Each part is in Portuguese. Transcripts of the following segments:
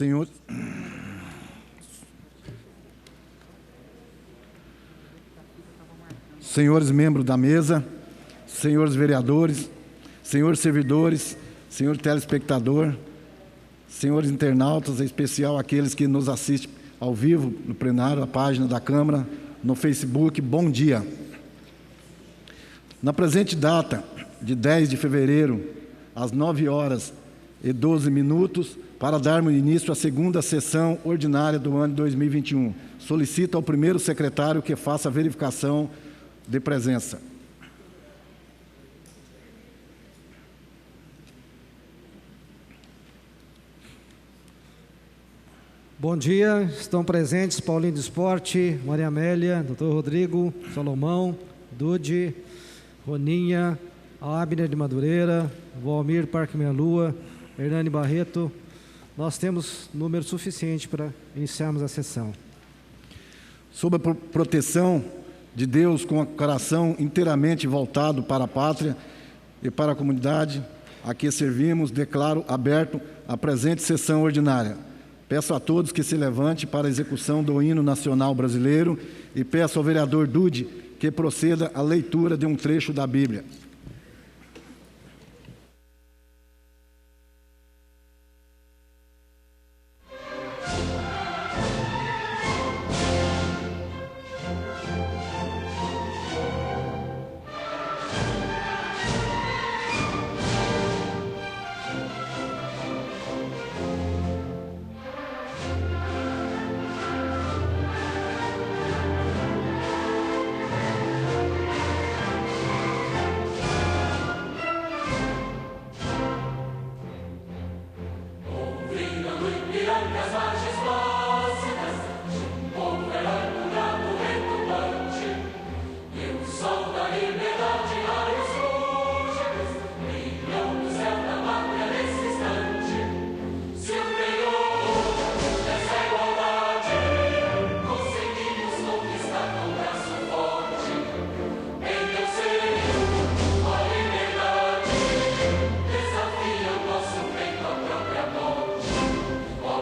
Senhor, senhores membros da mesa, senhores vereadores, senhores servidores, senhor telespectador, senhores internautas, em especial aqueles que nos assistem ao vivo no plenário, na página da Câmara, no Facebook, bom dia. Na presente data, de 10 de fevereiro, às 9h12, para darmos início à segunda sessão ordinária do ano de 2021, solicito ao primeiro secretário que faça a verificação de presença. Bom dia, estão presentes Paulinho do Esporte, Maria Amélia, Dr. Rodrigo, Salomão, Dude, Roninha, Abner de Madureira, Valmir Parque Meia Lua, Hernani Barreto. Nós temos número suficiente para iniciarmos a sessão. Sob a proteção de Deus, com o coração inteiramente voltado para a pátria e para a comunidade a que servimos, declaro aberto a presente sessão ordinária. Peço a todos que se levante para a execução do hino nacional brasileiro e peço ao vereador Dude que proceda à leitura de um trecho da Bíblia.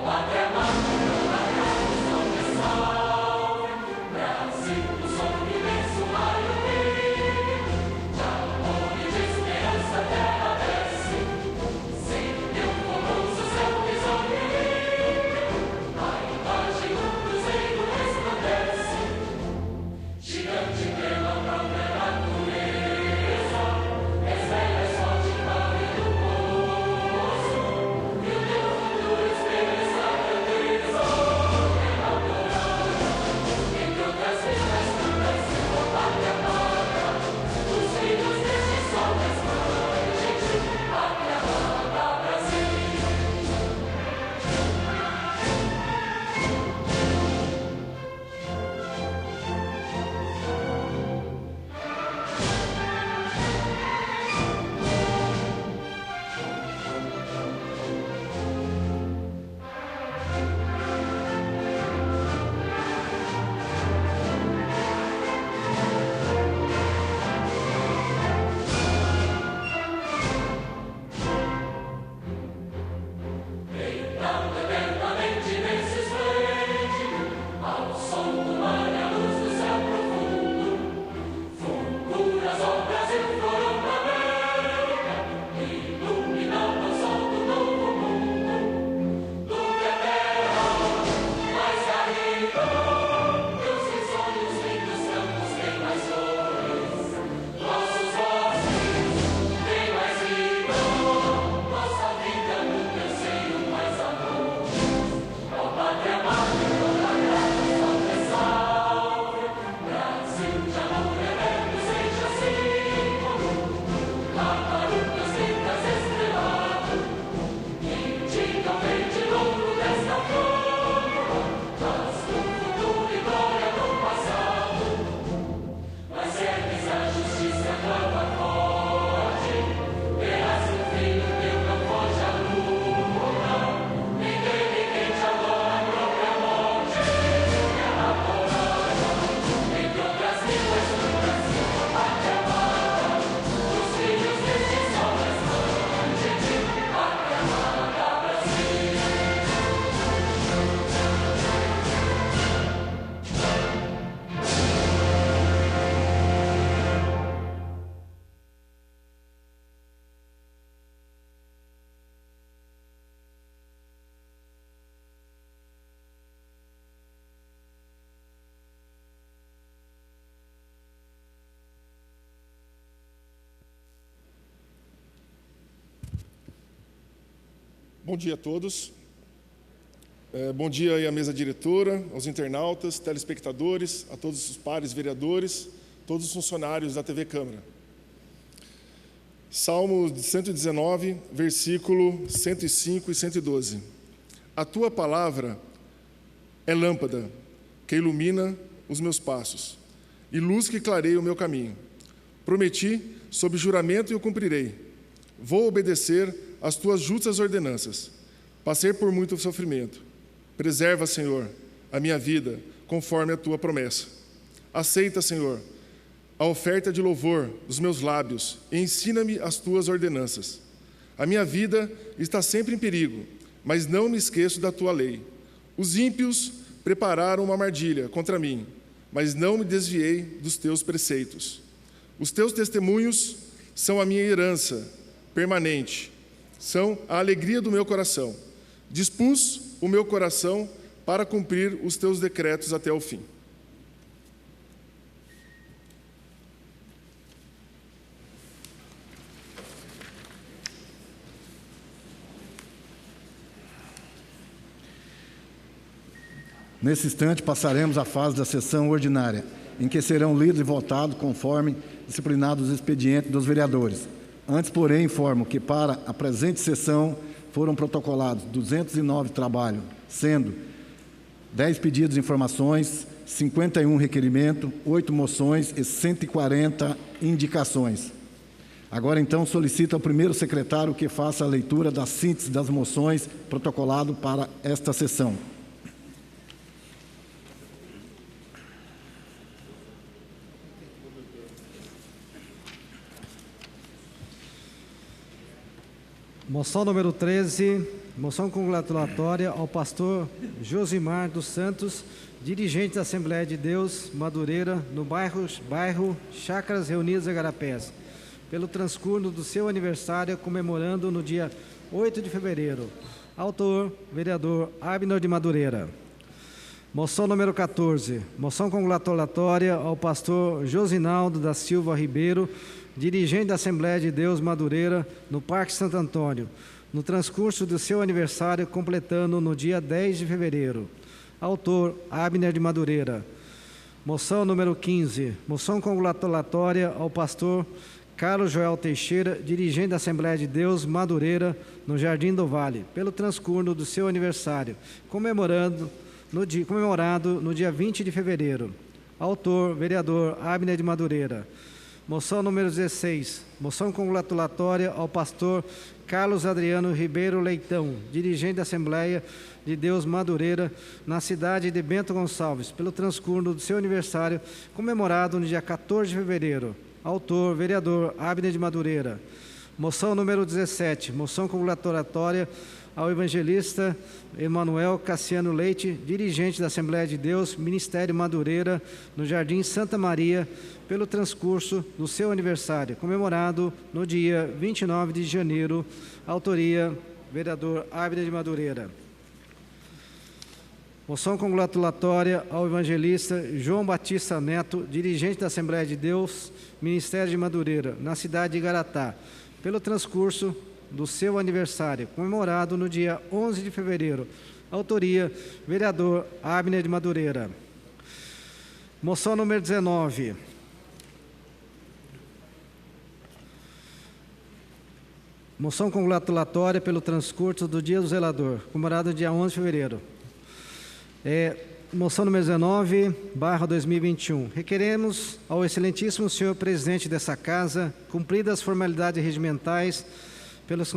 Pátria amada. Bom dia a todos. Bom dia aí à mesa diretora, aos internautas, telespectadores, a todos os pares, vereadores, todos os funcionários da TV Câmara. Salmo 119, versículo 105 e 112. A tua palavra é lâmpada que ilumina os meus passos e luz que clareia o meu caminho. Prometi, sob juramento, e o cumprirei. Vou obedecer às tuas justas ordenanças. Passei por muito sofrimento. Preserva, Senhor, a minha vida, conforme a tua promessa. Aceita, Senhor, a oferta de louvor dos meus lábios e ensina-me as tuas ordenanças. A minha vida está sempre em perigo, mas não me esqueço da tua lei. Os ímpios prepararam uma armadilha contra mim, mas não me desviei dos teus preceitos. Os teus testemunhos são a minha herança permanente, são a alegria do meu coração. Dispus o meu coração para cumprir os teus decretos até o fim. Nesse instante, passaremos à fase da sessão ordinária, em que serão lidos e votados conforme disciplinados os expedientes dos vereadores. Antes, porém, informo que para a presente sessão foram protocolados 209 trabalhos, sendo 10 pedidos de informações, 51 requerimentos, 8 moções e 140 indicações. Agora, então, solicito ao primeiro secretário que faça a leitura da síntese das moções protocolado para esta sessão. Moção número 13, moção congratulatória ao pastor Josimar dos Santos, dirigente da Assembleia de Deus, Madureira, no bairro Chácaras Reunidas Igarapés, pelo transcurso do seu aniversário, comemorando no dia 8 de fevereiro. Autor, vereador Abner de Madureira. Moção número 14, moção congratulatória ao pastor Josinaldo da Silva Ribeiro, dirigente da Assembleia de Deus Madureira, no Parque Santo Antônio, no transcurso do seu aniversário, completando no dia 10 de fevereiro. Autor, Abner de Madureira. Moção número 15, moção congratulatória ao pastor Carlos Joel Teixeira, dirigente da Assembleia de Deus Madureira, no Jardim do Vale, pelo transcurso do seu aniversário, comemorado no dia 20 de fevereiro. Autor, vereador Abner de Madureira. Moção número 16, moção congratulatória ao pastor Carlos Adriano Ribeiro Leitão, dirigente da Assembleia de Deus Madureira, na cidade de Bento Gonçalves, pelo transcurso do seu aniversário, comemorado no dia 14 de fevereiro. Autor, vereador Abner de Madureira. Moção número 17, moção congratulatória ao evangelista Emanuel Cassiano Leite, dirigente da Assembleia de Deus, Ministério Madureira, no Jardim Santa Maria, pelo transcurso do seu aniversário, comemorado no dia 29 de janeiro. Autoria, vereador Abner de Madureira. Moção congratulatória ao evangelista João Batista Neto, dirigente da Assembleia de Deus, Ministério de Madureira, na cidade de Igaratá, pelo transcurso do seu aniversário, comemorado no dia 11 de fevereiro. Autoria, vereador Abner de Madureira. Moção número 19. Moção congratulatória pelo transcurso do Dia do Zelador, comemorado no dia 11 de fevereiro. Moção número 19, /2021. Requeremos ao excelentíssimo senhor presidente dessa casa, cumpridas as formalidades regimentais, pelos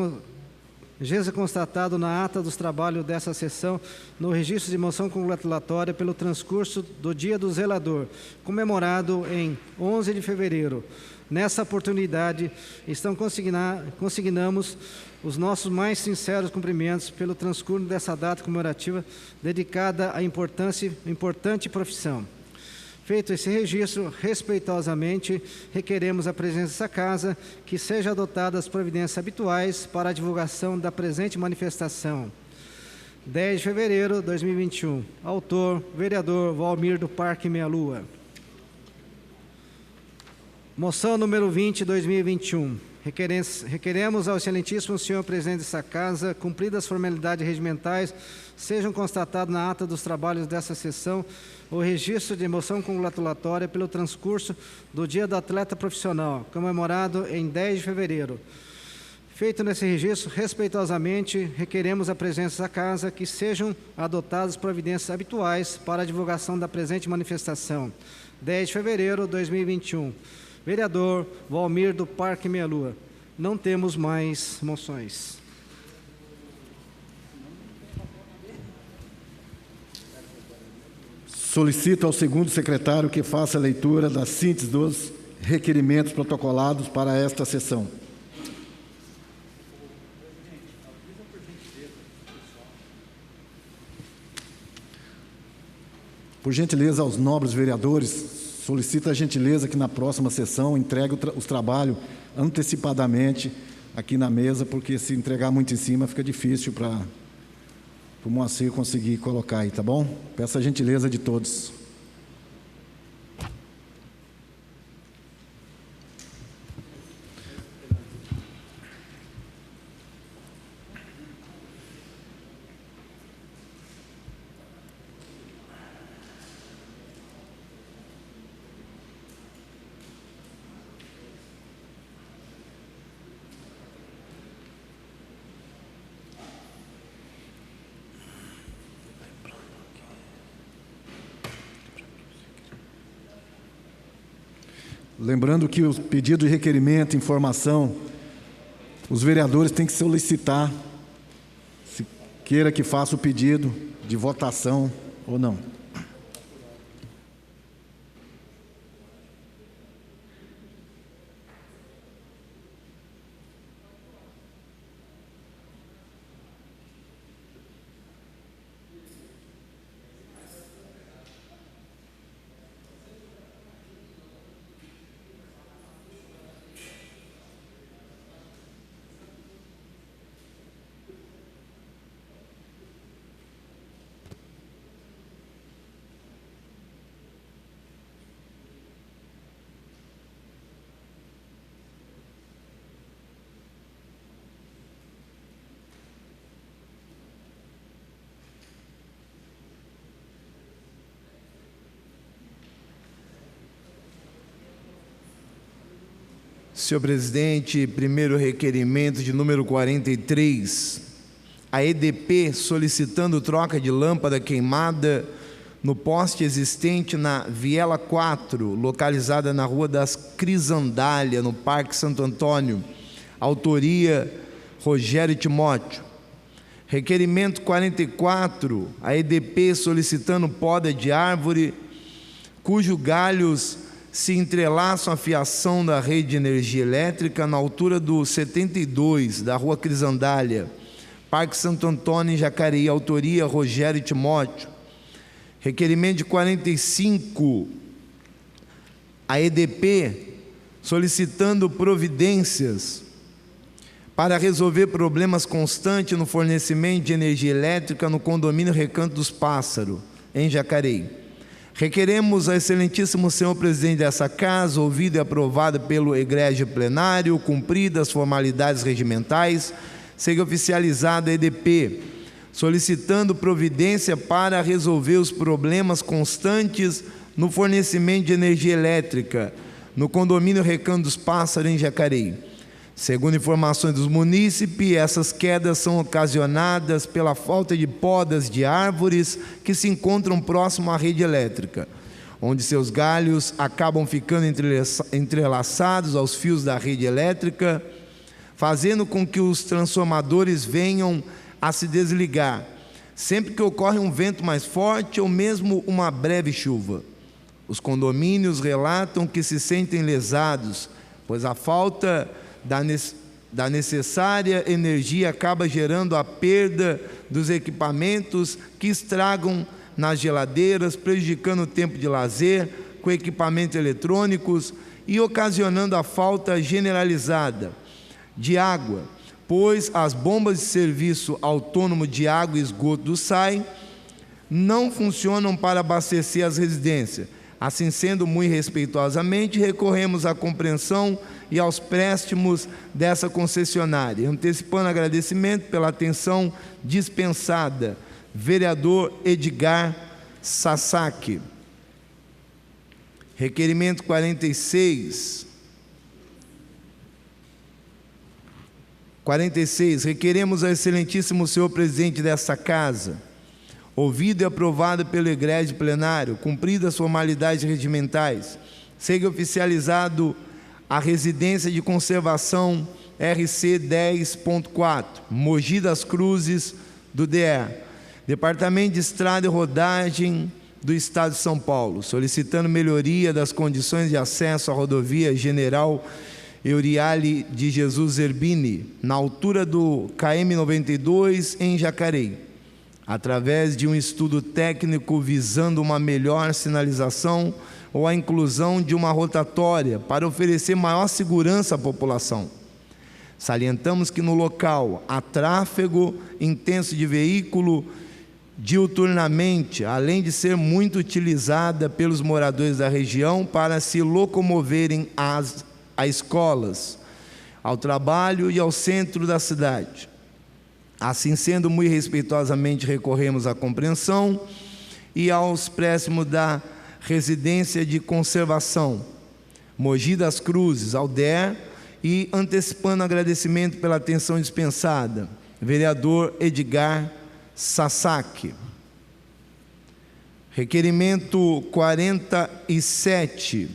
constatado na ata dos trabalhos dessa sessão, no registro de moção congratulatória pelo transcurso do Dia do Zelador, comemorado em 11 de fevereiro. Nessa oportunidade, consignamos os nossos mais sinceros cumprimentos pelo transcurso dessa data comemorativa dedicada à importante profissão. Feito esse registro, respeitosamente, requeremos a presença dessa casa que seja adotadas as providências habituais para a divulgação da presente manifestação. 10 de fevereiro de 2021. Autor, vereador Valmir do Parque Meia Lua. Moção número 20, 2021. Requeremos ao excelentíssimo senhor presidente dessa Casa, cumpridas as formalidades regimentais, sejam constatados na ata dos trabalhos dessa sessão o registro de moção congratulatória pelo transcurso do Dia do Atleta Profissional, comemorado em 10 de fevereiro. Feito nesse registro, respeitosamente, requeremos à presença da Casa que sejam adotadas providências habituais para a divulgação da presente manifestação. 10 de fevereiro de 2021. Vereador Valmir do Parque Meia Lua. Não temos mais moções. Solicito ao segundo secretário que faça a leitura da síntese dos requerimentos protocolados para esta sessão. Por gentileza, aos nobres vereadores, solicito a gentileza que na próxima sessão entregue os trabalhos antecipadamente aqui na mesa, porque se entregar muito em cima fica difícil para o Moacir conseguir colocar aí, tá bom? Peço a gentileza de todos. Lembrando que o pedido de requerimento, informação, os vereadores têm que solicitar, se queira que faça o pedido de votação ou não. Senhor presidente, primeiro requerimento de número 43, a EDP solicitando troca de lâmpada queimada no poste existente na Viela 4, localizada na Rua das Crisandália, no Parque Santo Antônio. Autoria, Rogério Timóteo. Requerimento 44, a EDP solicitando poda de árvore cujos galhos se entrelaçam a fiação da rede de energia elétrica na altura do 72, da Rua Crisandália, Parque Santo Antônio, em Jacareí. Autoria, Rogério Timóteo. Requerimento de 45, a EDP solicitando providências para resolver problemas constantes no fornecimento de energia elétrica no condomínio Recanto dos Pássaros, em Jacareí. Requeremos ao excelentíssimo senhor presidente dessa Casa, ouvido e aprovado pelo egrégio plenário, cumpridas as formalidades regimentais, seja oficializada a EDP, solicitando providência para resolver os problemas constantes no fornecimento de energia elétrica no condomínio Recanto dos Pássaros, em Jacareí. Segundo informações dos munícipes, essas quedas são ocasionadas pela falta de podas de árvores que se encontram próximo à rede elétrica, onde seus galhos acabam ficando entrelaçados aos fios da rede elétrica, fazendo com que os transformadores venham a se desligar, sempre que ocorre um vento mais forte ou mesmo uma breve chuva. Os condomínios relatam que se sentem lesados, pois a falta da necessária energia acaba gerando a perda dos equipamentos que estragam nas geladeiras, prejudicando o tempo de lazer com equipamentos eletrônicos e ocasionando a falta generalizada de água, pois as bombas de serviço autônomo de água e esgoto do SAI não funcionam para abastecer as residências, Assim sendo, muito respeitosamente, recorremos à compreensão e aos préstimos dessa concessionária, antecipando agradecimento pela atenção dispensada. Vereador Edgar Sasaki. Requerimento 46. 46. Requeremos ao excelentíssimo senhor presidente desta casa, ouvido e aprovado pelo egrégio plenário, cumpridas as formalidades regimentais, seja oficializado a residência de conservação RC 10.4, Mogi das Cruzes, do DE, Departamento de Estrada e Rodagem do Estado de São Paulo, solicitando melhoria das condições de acesso à rodovia General Euriale de Jesus Zerbini, na altura do KM 92, em Jacareí, através de um estudo técnico visando uma melhor sinalização ou a inclusão de uma rotatória para oferecer maior segurança à população. Salientamos que no local há tráfego intenso de veículo diuturnamente, além de ser muito utilizada pelos moradores da região para se locomoverem a escolas, ao trabalho e ao centro da cidade. Assim sendo, muito respeitosamente recorremos à compreensão e aos préstimos da residência de conservação Mogi das Cruzes, ao DER, e antecipando agradecimento pela atenção dispensada. Vereador Edgar Sasaki. Requerimento 47.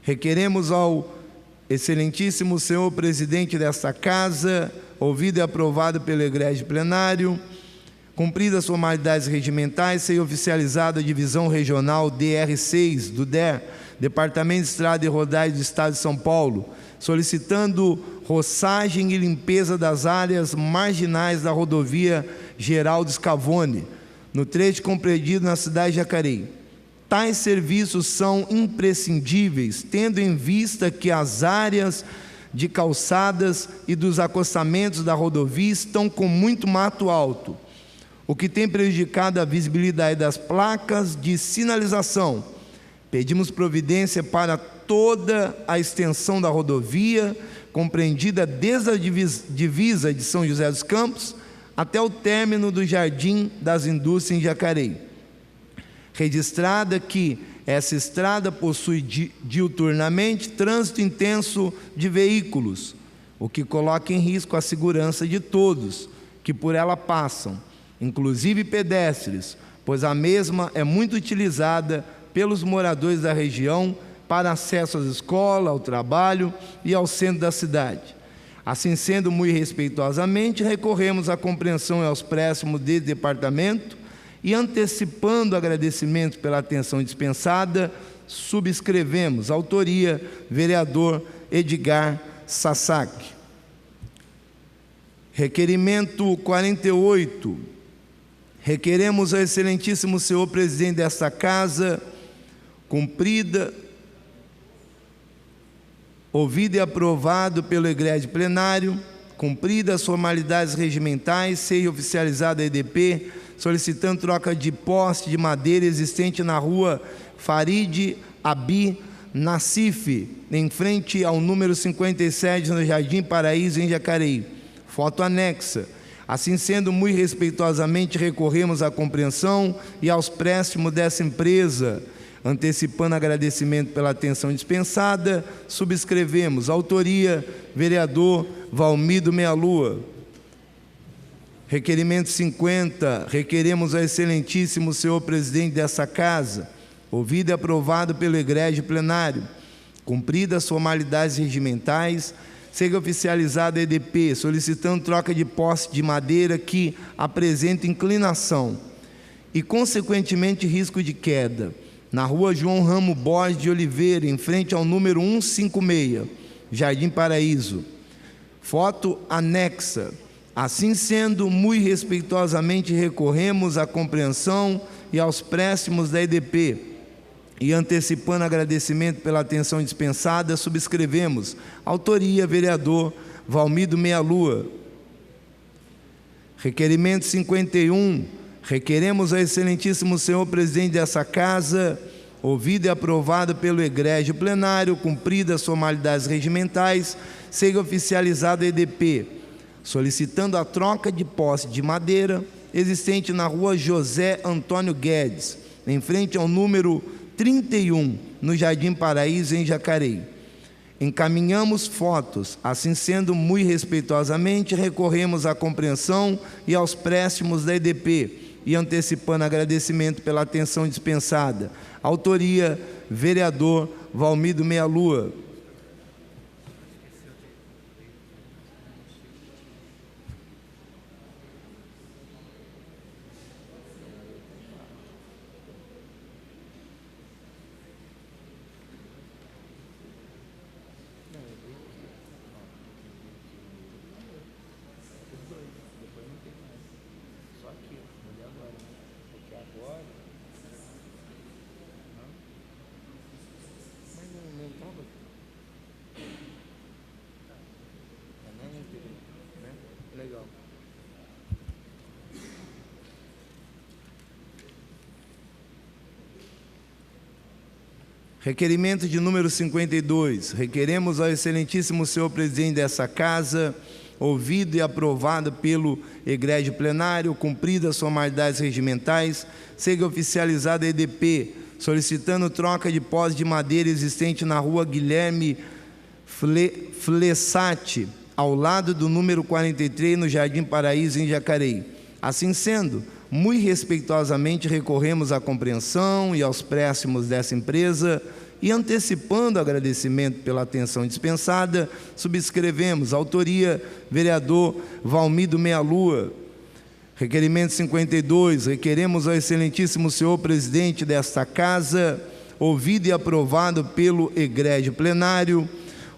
Requeremos ao excelentíssimo senhor presidente desta casa, ouvido e aprovado pelo egrégio plenário, cumpridas as formalidades regimentais, ser oficializada a divisão regional DR6 do DER, Departamento de Estrada e Rodagem do Estado de São Paulo, solicitando roçagem e limpeza das áreas marginais da rodovia Geraldo Scavone, no trecho compreendido na cidade de Jacareí. Tais serviços são imprescindíveis, tendo em vista que as áreas de calçadas e dos acostamentos da rodovia estão com muito mato alto, o que tem prejudicado a visibilidade das placas de sinalização. Pedimos providência para toda a extensão da rodovia, compreendida desde a divisa de São José dos Campos até o término do Jardim das Indústrias em Jacareí. Registrada que essa estrada possui diuturnamente trânsito intenso de veículos, o que coloca em risco a segurança de todos que por ela passam, inclusive pedestres, pois a mesma é muito utilizada pelos moradores da região para acesso às escolas, ao trabalho e ao centro da cidade. Assim sendo, muito respeitosamente, recorremos à compreensão e aos préstimos desse departamento e, antecipando agradecimento pela atenção dispensada, subscrevemos. Autoria, vereador Edgar Sasaki. Requerimento 48. Requeremos ao excelentíssimo senhor presidente desta casa, cumprida, ouvido e aprovado pelo egrégio plenário, cumpridas as formalidades regimentais, seja oficializada a EDP, solicitando troca de poste de madeira existente na rua Farid Abi Nassif, em frente ao número 57, no Jardim Paraíso, em Jacareí. Foto anexa. Assim sendo, muito respeitosamente recorremos à compreensão e aos préstimos dessa empresa, antecipando agradecimento pela atenção dispensada, subscrevemos. Autoria, vereador Valmido Meia-Lua. Requerimento 50, requeremos ao excelentíssimo senhor presidente dessa casa, ouvido e aprovado pelo egrégio plenário, cumpridas as formalidades regimentais, seja oficializada a EDP, solicitando troca de poste de madeira que apresenta inclinação e, consequentemente, risco de queda, na rua João Ramo Borges de Oliveira, em frente ao número 156, Jardim Paraíso. Foto anexa. Assim sendo, muito respeitosamente recorremos à compreensão e aos préstimos da EDP e, antecipando agradecimento pela atenção dispensada, subscrevemos. Autoria, vereador Valmido Meia-Lua. Requerimento 51. Requeremos ao excelentíssimo senhor presidente dessa casa, ouvido e aprovado pelo egrégio plenário, cumpridas as formalidades regimentais, seja oficializado a EDP, solicitando a troca de posse de madeira existente na rua José Antônio Guedes, em frente ao número 31, no Jardim Paraíso, em Jacareí. Encaminhamos fotos, assim sendo, muito respeitosamente, recorremos à compreensão e aos préstimos da EDP, e antecipando agradecimento pela atenção dispensada. Autoria, vereador Valmir Meia Lua. Requerimento de número 52. Requeremos ao excelentíssimo senhor presidente dessa casa, ouvido e aprovado pelo egrégio plenário, cumpridas as formalidades regimentais, seja oficializada a EDP, solicitando troca de posse de madeira existente na rua Guilherme Flessati, ao lado do número 43, no Jardim Paraíso, em Jacareí. Assim sendo, muito respeitosamente recorremos à compreensão e aos préstimos dessa empresa e, antecipando o agradecimento pela atenção dispensada, subscrevemos. Autoria, vereador Valmir Meia Lua. Requerimento 52. Requeremos ao excelentíssimo senhor presidente desta casa, ouvido e aprovado pelo egrégio plenário,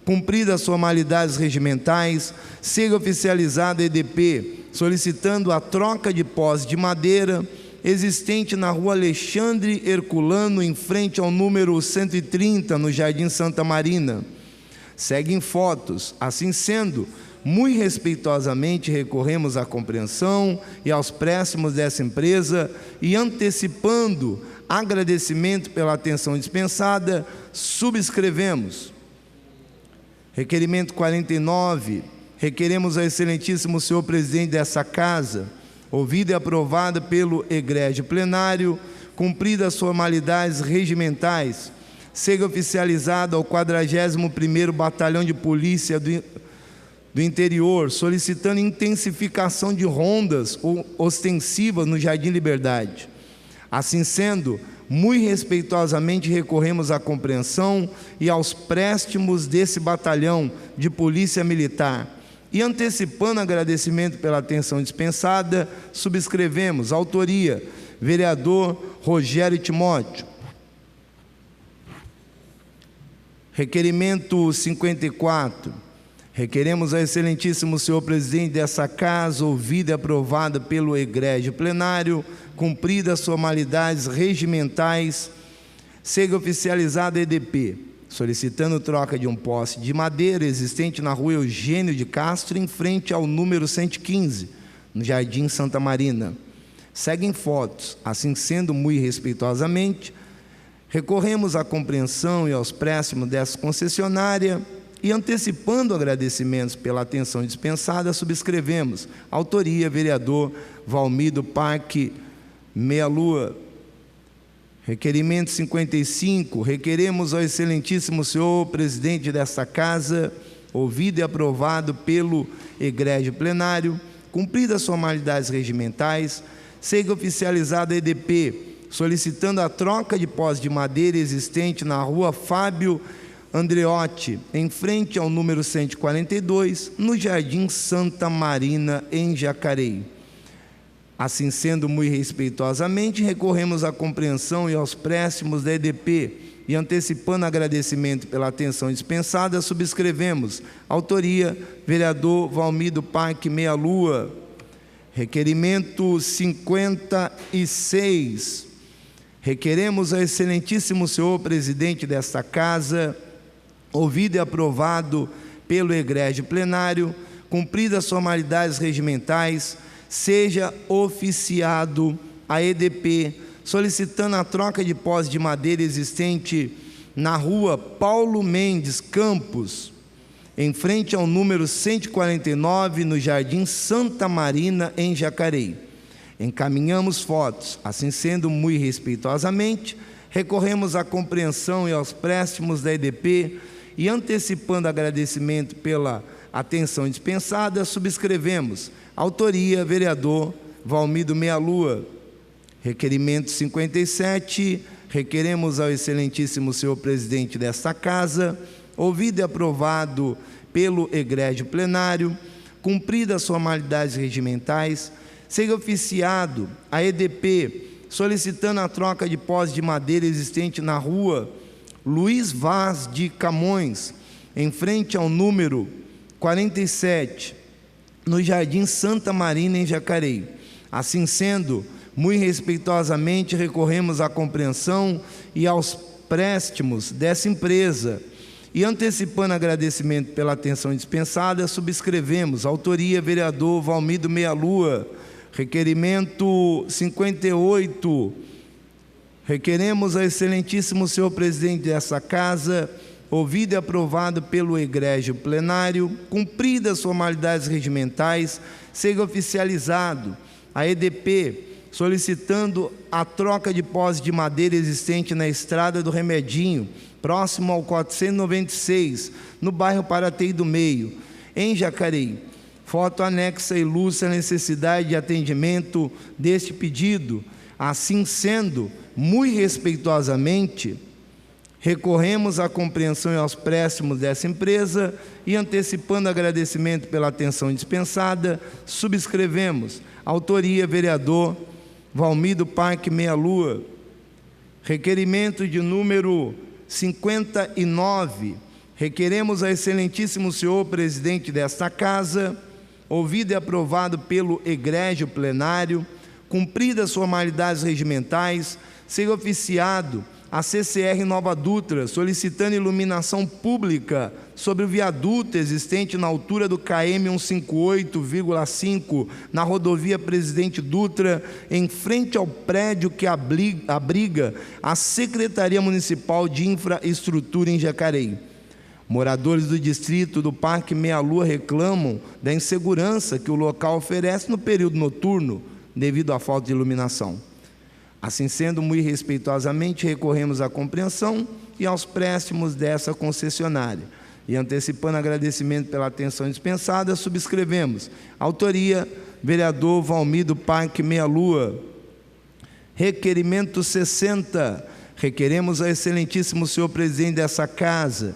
cumpridas as formalidades regimentais, seja oficializada a EDP, solicitando a troca de posse de madeira existente na rua Alexandre Herculano, em frente ao número 130, no Jardim Santa Marina. Seguem fotos. Assim sendo, muito respeitosamente recorremos à compreensão e aos préstimos dessa empresa e, antecipando agradecimento pela atenção dispensada, subscrevemos. Requerimento 49. Requeremos ao excelentíssimo senhor presidente dessa casa, ouvido e aprovado pelo egrégio plenário, cumpridas as formalidades regimentais, seja oficializado ao 41º Batalhão de Polícia do Interior, solicitando intensificação de rondas ostensivas no Jardim Liberdade. Assim sendo, muito respeitosamente recorremos à compreensão e aos préstimos desse batalhão de polícia militar. E, antecipando agradecimento pela atenção dispensada, subscrevemos. Autoria, vereador Rogério Timóteo. Requerimento 54. Requeremos ao excelentíssimo senhor presidente dessa casa, ouvido e aprovado pelo egrégio plenário, cumpridas as formalidades regimentais, seja oficializada a EDP, solicitando troca de um poste de madeira existente na rua Eugênio de Castro, em frente ao número 115, no Jardim Santa Marina. Seguem fotos. Assim sendo, muito respeitosamente, recorremos à compreensão e aos préstimos dessa concessionária e, antecipando agradecimentos pela atenção dispensada, subscrevemos. Autoria, vereador Valmir do Parque Meia Lua. Requerimento 55. Requeremos ao excelentíssimo senhor presidente desta casa, ouvido e aprovado pelo egrégio plenário, cumpridas as formalidades regimentais, seja oficializada a EDP, solicitando a troca de posse de madeira existente na rua Fábio Andreotti, em frente ao número 142, no Jardim Santa Marina, em Jacareí. Assim sendo, muito respeitosamente, recorremos à compreensão e aos préstimos da EDP e, antecipando agradecimento pela atenção dispensada, subscrevemos. Autoria, vereador Valmir do Parque Meia Lua. Requerimento 56. Requeremos ao excelentíssimo senhor presidente desta casa, ouvido e aprovado pelo egrégio plenário, cumpridas as formalidades regimentais, seja oficiado a EDP, solicitando a troca de posse de madeira existente na rua Paulo Mendes Campos, em frente ao número 149, no Jardim Santa Marina, em Jacareí. Encaminhamos fotos. Assim sendo, muito respeitosamente, recorremos à compreensão e aos préstimos da EDP e, antecipando agradecimento pela atenção dispensada, subscrevemos. Autoria, vereador Valmido Meia Lua. Requerimento 57, requeremos ao excelentíssimo senhor presidente desta casa, ouvido e aprovado pelo egrégio plenário, cumpridas as formalidades regimentais, seja oficiado a EDP solicitando a troca de posse de madeira existente na rua Luiz Vaz de Camões, em frente ao número 47, no Jardim Santa Marina, em Jacareí. Assim sendo, muito respeitosamente recorremos à compreensão e aos préstimos dessa empresa e, antecipando agradecimento pela atenção dispensada, subscrevemos. Autoria, vereador Valmido Meia Lua. Requerimento 58, requeremos ao excelentíssimo senhor presidente dessa casa, ouvido e aprovado pelo egrégio plenário, cumpridas as formalidades regimentais, seja oficializado a EDP solicitando a troca de posse de madeira existente na estrada do Remedinho, próximo ao 496, no bairro Paratei do Meio, em Jacareí. Foto anexa ilustra a necessidade de atendimento deste pedido. Assim sendo, muito respeitosamente, recorremos à compreensão e aos préstimos dessa empresa e, antecipando agradecimento pela atenção dispensada, subscrevemos. Autoria, vereador Valmido Parque Meia Lua. Requerimento de número 59, requeremos ao excelentíssimo senhor presidente desta casa, ouvido e aprovado pelo egrégio plenário, cumpridas as formalidades regimentais, seja oficiado a CCR Nova Dutra, solicitando iluminação pública sobre o viaduto existente na altura do KM 158,5, na rodovia Presidente Dutra, em frente ao prédio que abriga a Secretaria Municipal de Infraestrutura em Jacareí. Moradores do distrito do Parque Meia Lua reclamam da insegurança que o local oferece no período noturno, devido à falta de iluminação. Assim sendo, muito respeitosamente, recorremos à compreensão e aos préstimos dessa concessionária. E, antecipando agradecimento pela atenção dispensada, subscrevemos. Autoria, vereador Valmido Parque Meia Lua. Requerimento 60, requeremos ao excelentíssimo senhor presidente dessa casa,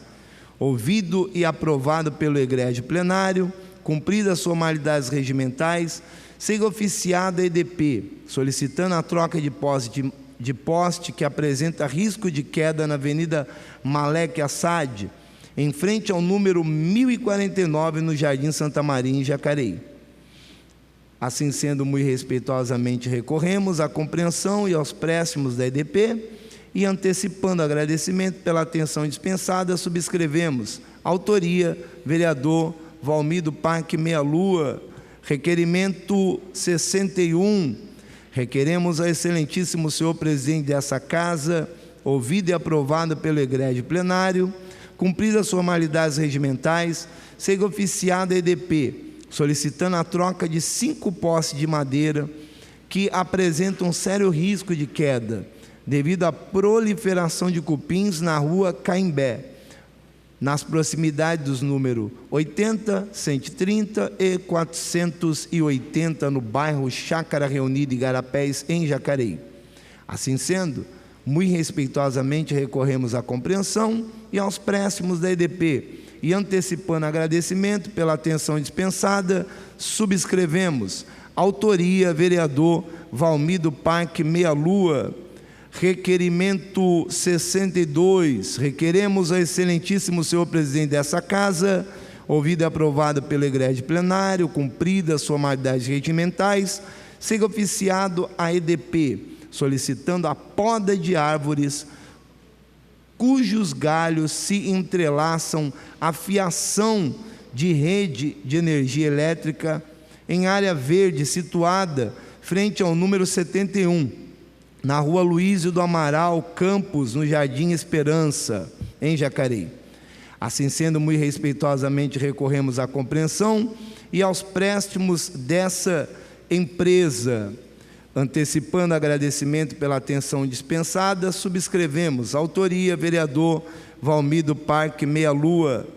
ouvido e aprovado pelo egrégio plenário, cumpridas as formalidades regimentais, seja oficiada a EDP, solicitando a troca de poste que apresenta risco de queda na Avenida Malek Assad, em frente ao número 1049, no Jardim Santa Maria, em Jacareí. Assim sendo, muito respeitosamente recorremos à compreensão e aos préstimos da EDP e, antecipando agradecimento pela atenção dispensada, subscrevemos. Autoria, vereador Valmido Parque Meia Lua. Requerimento 61, requeremos ao excelentíssimo senhor presidente dessa casa, ouvido e aprovado pelo egrégio plenário, cumpridas as formalidades regimentais, seja oficiada a EDP, solicitando a troca de 5 postes de madeira que apresentam sério risco de queda, devido à proliferação de cupins na rua Caimbé, nas proximidades dos números 80, 130 e 480, no bairro Chácara Reunida, Igarapés, em Jacareí. Assim sendo, muito respeitosamente recorremos à compreensão e aos préstimos da EDP e, antecipando agradecimento pela atenção dispensada, subscrevemos. Autoria, vereador Valmido Parque Meia Lua. Requerimento 62, requeremos ao excelentíssimo senhor presidente dessa casa, ouvido e aprovado pelo egrégio plenário, cumpridas as formalidades regimentais, seja oficiado a EDP, solicitando a poda de árvores cujos galhos se entrelaçam à fiação de rede de energia elétrica em área verde situada frente ao número 71, na rua Luísio do Amaral Campos, no Jardim Esperança, em Jacareí. Assim sendo, muito respeitosamente recorremos à compreensão e aos préstimos dessa empresa. Antecipando agradecimento pela atenção dispensada, subscrevemos. Autoria, vereador Valmido Parque Meia Lua.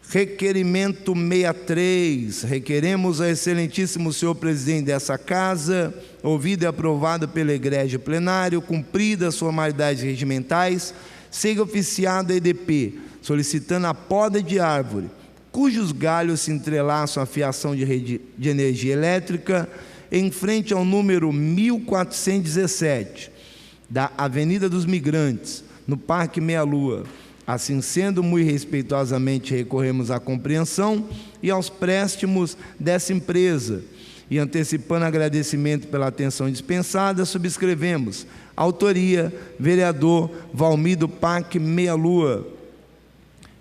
Requerimento 63, requeremos ao excelentíssimo senhor presidente dessa casa, ouvido e aprovado pelo egrégio plenário, cumpridas as formalidades regimentais, seja oficiado a EDP, solicitando a poda de árvore, cujos galhos se entrelaçam à fiação de rede de energia elétrica, em frente ao número 1417, da Avenida dos Migrantes, no Parque Meia Lua. Assim sendo, muito respeitosamente recorremos à compreensão e aos préstimos dessa empresa. E antecipando agradecimento pela atenção dispensada, subscrevemos. Autoria, vereador Valmido Parque Meia Lua.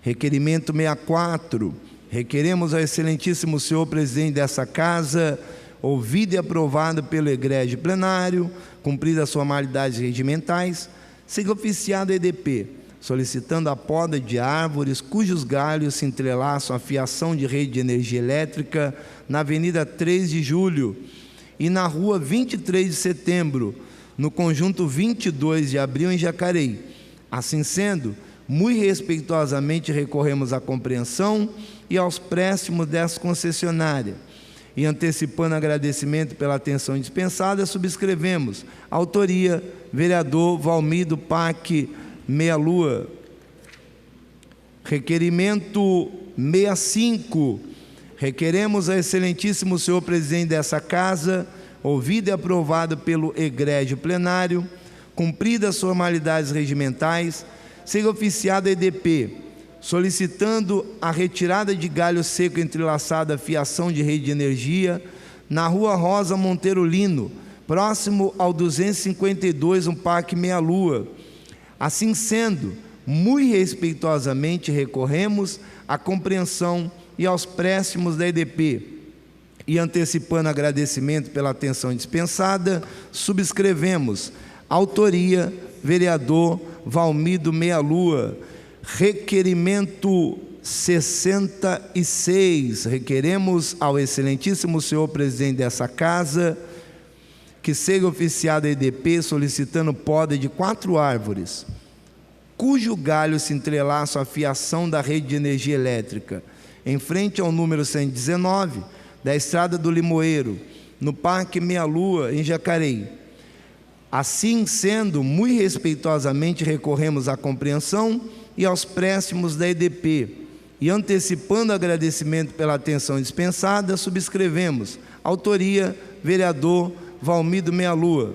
Requerimento 64. Requeremos ao excelentíssimo senhor presidente dessa casa, ouvido e aprovado pelo egrégio plenário, cumpridas as formalidades regimentais, seja oficiado a EDP, solicitando a poda de árvores cujos galhos se entrelaçam à fiação de rede de energia elétrica na Avenida 3 de Julho e na Rua 23 de Setembro, no conjunto 22 de Abril, em Jacareí. Assim sendo, muito respeitosamente recorremos à compreensão e aos préstimos dessa concessionária. E antecipando agradecimento pela atenção dispensada, subscrevemos. Autoria, vereador Valmido Parque Meia Lua. Requerimento 65. Requeremos ao excelentíssimo senhor presidente dessa casa, ouvido e aprovado pelo egrégio plenário, cumpridas as formalidades regimentais, seja oficiado a EDP, solicitando a retirada de galho seco entrelaçado à fiação de rede de energia na rua Rosa Monteiro Lino, próximo ao 252, no Parque Meia Lua. Assim sendo, muito respeitosamente recorremos à compreensão e aos préstimos da EDP. E antecipando agradecimento pela atenção dispensada, subscrevemos. Autoria, vereador Valmido Meia Lua. Requerimento 66. Requeremos ao excelentíssimo senhor presidente dessa casa que seja oficiado a EDP solicitando poda de 4 árvores, cujo galho se entrelaçam à fiação da rede de energia elétrica, em frente ao número 119, da Estrada do Limoeiro, no Parque Meia Lua, em Jacareí. Assim sendo, muito respeitosamente recorremos à compreensão e aos préstimos da EDP, e antecipando agradecimento pela atenção dispensada, subscrevemos. Autoria, vereador Valmido Meia Lua.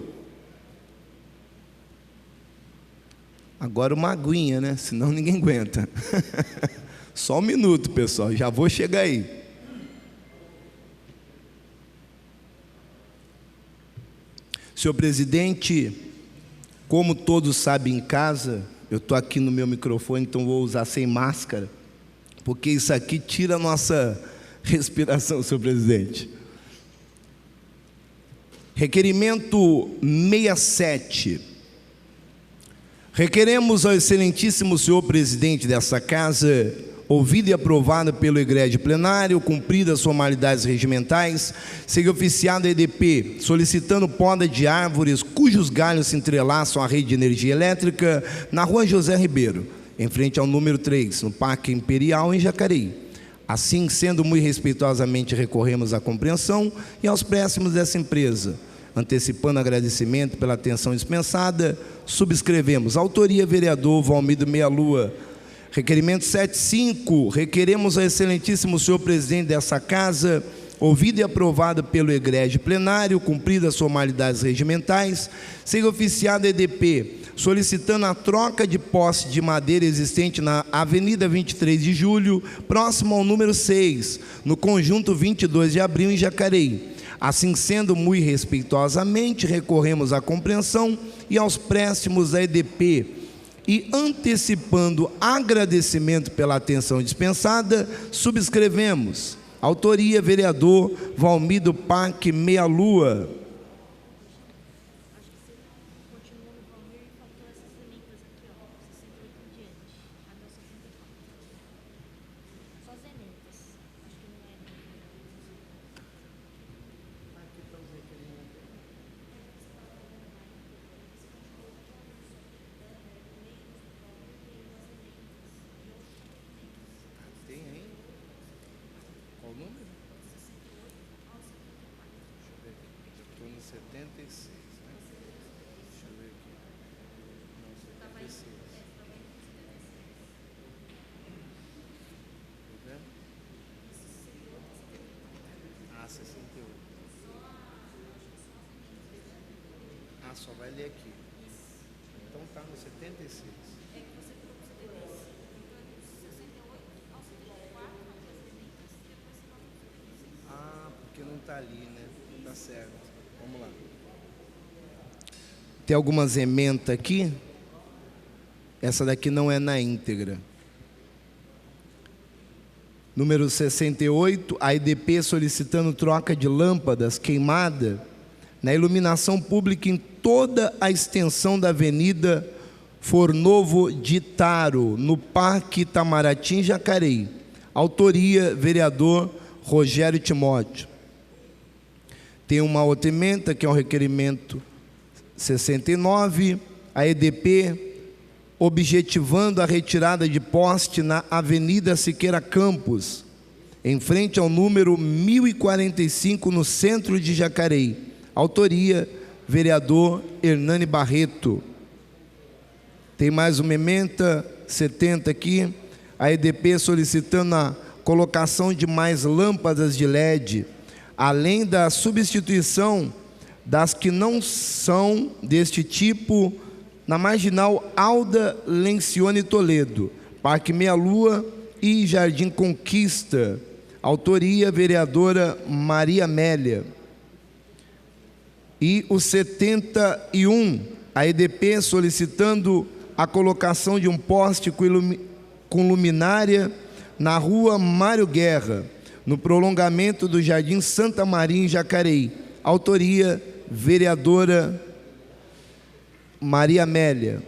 Agora uma aguinha, né? Senão ninguém aguenta. Só um minuto, pessoal, já vou chegar aí. Senhor presidente, como todos sabem em casa, eu estou aqui no meu microfone, então vou usar sem máscara, porque isso aqui tira a nossa respiração, senhor presidente. Requerimento 67. Requeremos ao excelentíssimo senhor presidente dessa casa, ouvido e aprovado pelo egrégio plenário, cumpridas as formalidades regimentais, seja oficiado a EDP, solicitando poda de árvores cujos galhos se entrelaçam à rede de energia elétrica na rua José Ribeiro, em frente ao número 3, no Parque Imperial, em Jacareí. Assim sendo, muito respeitosamente recorremos à compreensão e aos préstimos dessa empresa. Antecipando agradecimento pela atenção dispensada, subscrevemos. Autoria, vereador Valmido Meia Lua. Requerimento 75. Requeremos ao excelentíssimo senhor presidente dessa casa, ouvido e aprovado pelo egrégio plenário, cumpridas as formalidades regimentais, seja oficiado a EDP, solicitando a troca de posse de madeira existente na Avenida 23 de Julho, próximo ao número 6, no conjunto 22 de Abril, em Jacareí. Assim sendo, muito respeitosamente recorremos à compreensão e aos préstimos da EDP, e antecipando agradecimento pela atenção dispensada, subscrevemos. Autoria, vereador Valmido Parque Meia Lua. Ah, só vai ler aqui. Então tá no 76. Ah, porque não tá ali, né? Tá certo. Vamos lá. Tem algumas emendas aqui. Essa daqui não é na íntegra. Número 68, a EDP solicitando troca de lâmpadas queimada na iluminação pública em toda a extensão da Avenida Fornovo de Taro, no Parque Itamaraty, Jacareí. Autoria, vereador Rogério Timóteo. Tem uma outra emenda, que é um requerimento 69, a EDP objetivando a retirada de poste na Avenida Siqueira Campos, em frente ao número 1045, no centro de Jacareí. Autoria, vereador Hernani Barreto. Tem mais uma emenda 70 aqui, a EDP solicitando a colocação de mais lâmpadas de LED, além da substituição das que não são deste tipo na Marginal Alda Lencioni Toledo, Parque Meia Lua e Jardim Conquista. Autoria, vereadora Maria Amélia. E o 71, a EDP solicitando a colocação de um poste com luminária na rua Mário Guerra, no prolongamento do Jardim Santa Maria, em Jacareí. Autoria, vereadora Maria Amélia.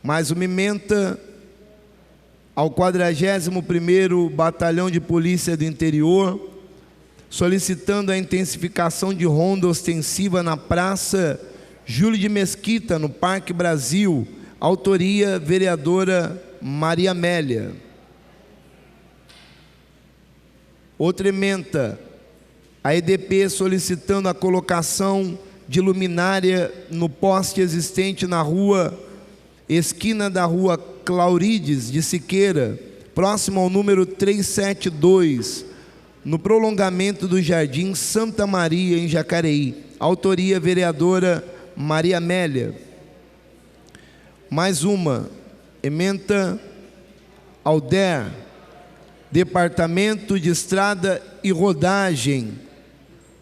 Mais uma emenda ao 41º Batalhão de Polícia do Interior, solicitando a intensificação de ronda ostensiva na Praça Júlio de Mesquita, no Parque Brasil. Autoria, vereadora Maria Amélia. Outra emenda, a EDP solicitando a colocação de luminária no poste existente na rua, esquina da rua Claurides de Siqueira, próximo ao número 372, no prolongamento do Jardim Santa Maria, em Jacareí. Autoria, vereadora Maria Amélia. Mais uma, emenda ao DER, Departamento de Estrada e Rodagem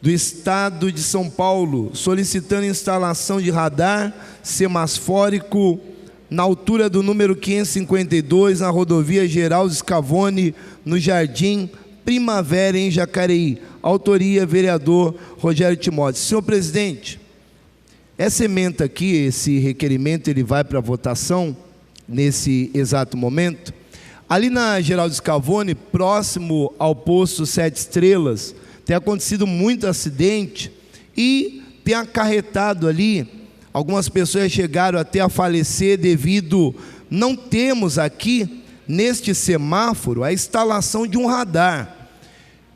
do Estado de São Paulo, solicitando instalação de radar semasfórico na altura do número 552, na rodovia Geraldo Scavone, no Jardim Primavera, em Jacareí. Autoria, vereador Rogério Timóteo. Senhor presidente, essa emenda aqui, esse requerimento, ele vai para votação nesse exato momento. Ali na Geraldo Scavone, próximo ao posto 7 Estrelas, tem acontecido muito acidente e tem acarretado ali, algumas pessoas chegaram até a falecer devido, não temos aqui, neste semáforo, a instalação de um radar.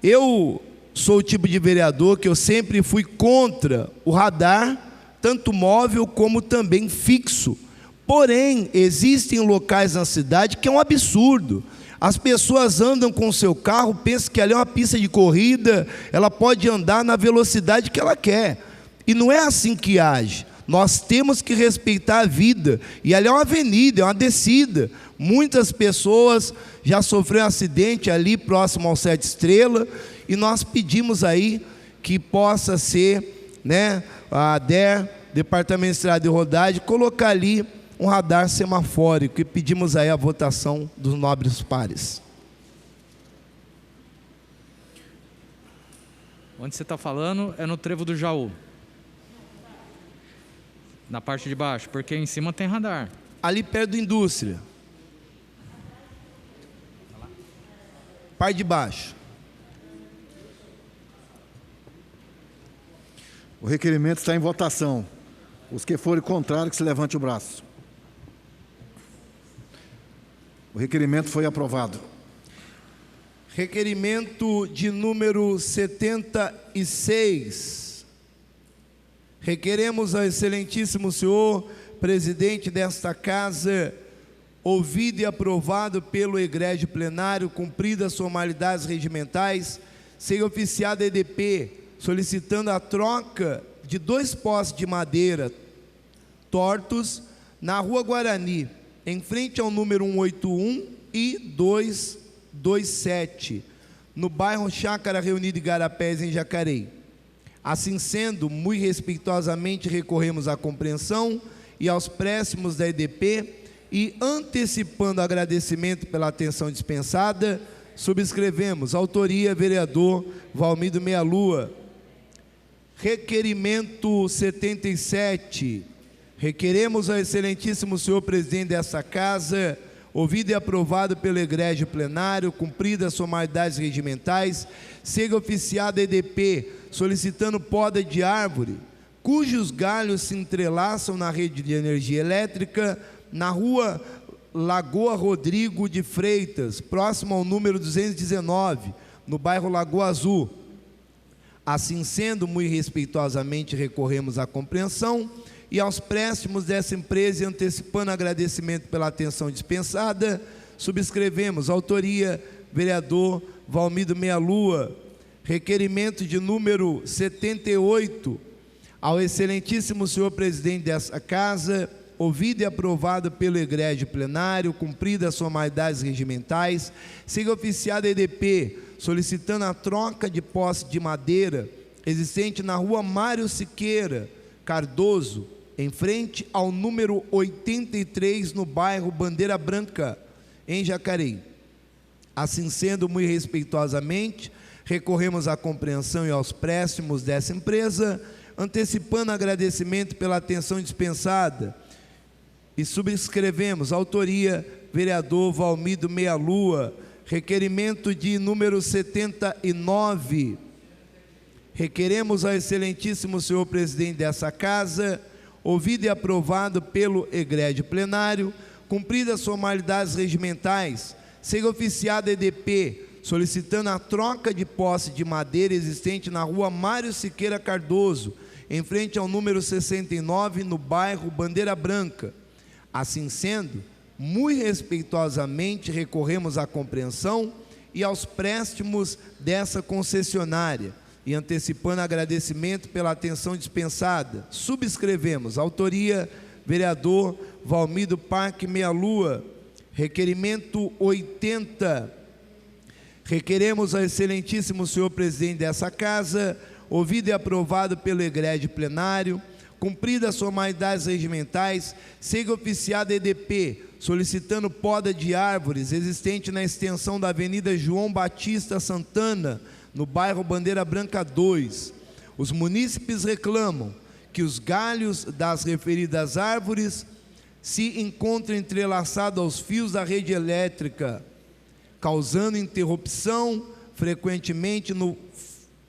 Eu sou o tipo de vereador que eu sempre fui contra o radar, tanto móvel como também fixo. Porém, existem locais na cidade que é um absurdo. As pessoas andam com o seu carro, pensam que ali é uma pista de corrida, ela pode andar na velocidade que ela quer. E não é assim que age. Nós temos que respeitar a vida. E ali é uma avenida, é uma descida. Muitas pessoas já sofreram um acidente ali próximo ao 7 Estrelas. E nós pedimos aí que possa ser, né, a DER, Departamento de Estrada e Rodagem, colocar ali um radar semafórico, e pedimos aí a votação dos nobres pares. Onde você está falando é no Trevo do Jaú, na parte de baixo, porque em cima tem radar. Ali perto da indústria. Parte de baixo. O requerimento está em votação. Os que forem contrários, que se levante o braço. O requerimento foi aprovado. Requerimento de número 76. Requeremos ao excelentíssimo senhor presidente desta casa, ouvido e aprovado pelo egrégio plenário, cumpridas as formalidades regimentais, seja oficiada a EDP, solicitando a troca de 2 postes de madeira tortos na Rua Guarani, em frente ao número 181 e 227, no bairro Chácara Reunida Igarapés, em Jacareí. Assim sendo, muito respeitosamente recorremos à compreensão e aos préstimos da EDP e, antecipando agradecimento pela atenção dispensada, subscrevemos. Autoria, vereador Valmir Meia Lua. Requerimento 77. Requeremos ao excelentíssimo senhor presidente desta casa, ouvido e aprovado pelo egrégio plenário, cumpridas as formalidades regimentais, seja oficiada a EDP, solicitando poda de árvore, cujos galhos se entrelaçam na rede de energia elétrica, na rua Lagoa Rodrigo de Freitas, próximo ao número 219, no bairro Lagoa Azul. Assim sendo, muito respeitosamente recorremos à compreensão e aos préstimos dessa empresa, e antecipando agradecimento pela atenção dispensada, subscrevemos. Autoria, vereador Valmir Meia Lua. Requerimento de número 78, ao excelentíssimo senhor presidente dessa casa, ouvido e aprovado pelo egrégio plenário, cumpridas as formalidades regimentais, siga oficiada a EDP, solicitando a troca de posse de madeira existente na rua Mário Siqueira Cardoso, em frente ao número 83, no bairro Bandeira Branca, em Jacareí. Assim sendo, muito respeitosamente, recorremos à compreensão e aos préstimos dessa empresa, antecipando agradecimento pela atenção dispensada, e subscrevemos. Autoria, vereador Valmir Meia Lua. Requerimento de número 79. Requeremos ao excelentíssimo senhor presidente dessa casa, ouvido e aprovado pelo egrégio plenário, cumpridas as formalidades regimentais, seja oficiada a EDP, solicitando a troca de posse de madeira existente na rua Mário Siqueira Cardoso, em frente ao número 69, no bairro Bandeira Branca. Assim sendo, muito respeitosamente recorremos à compreensão e aos préstimos dessa concessionária, e antecipando agradecimento pela atenção dispensada, subscrevemos. Autoria, vereador Valmir do Parque Meia Lua. Requerimento 80. Requeremos ao excelentíssimo senhor presidente dessa casa, ouvido e aprovado pelo egrégio plenário, cumpridas as formalidades regimentais, seja oficiada a EDP, solicitando poda de árvores existente na extensão da Avenida João Batista Santana, no bairro Bandeira Branca 2. Os munícipes reclamam que os galhos das referidas árvores se encontram entrelaçados aos fios da rede elétrica, causando interrupção frequentemente no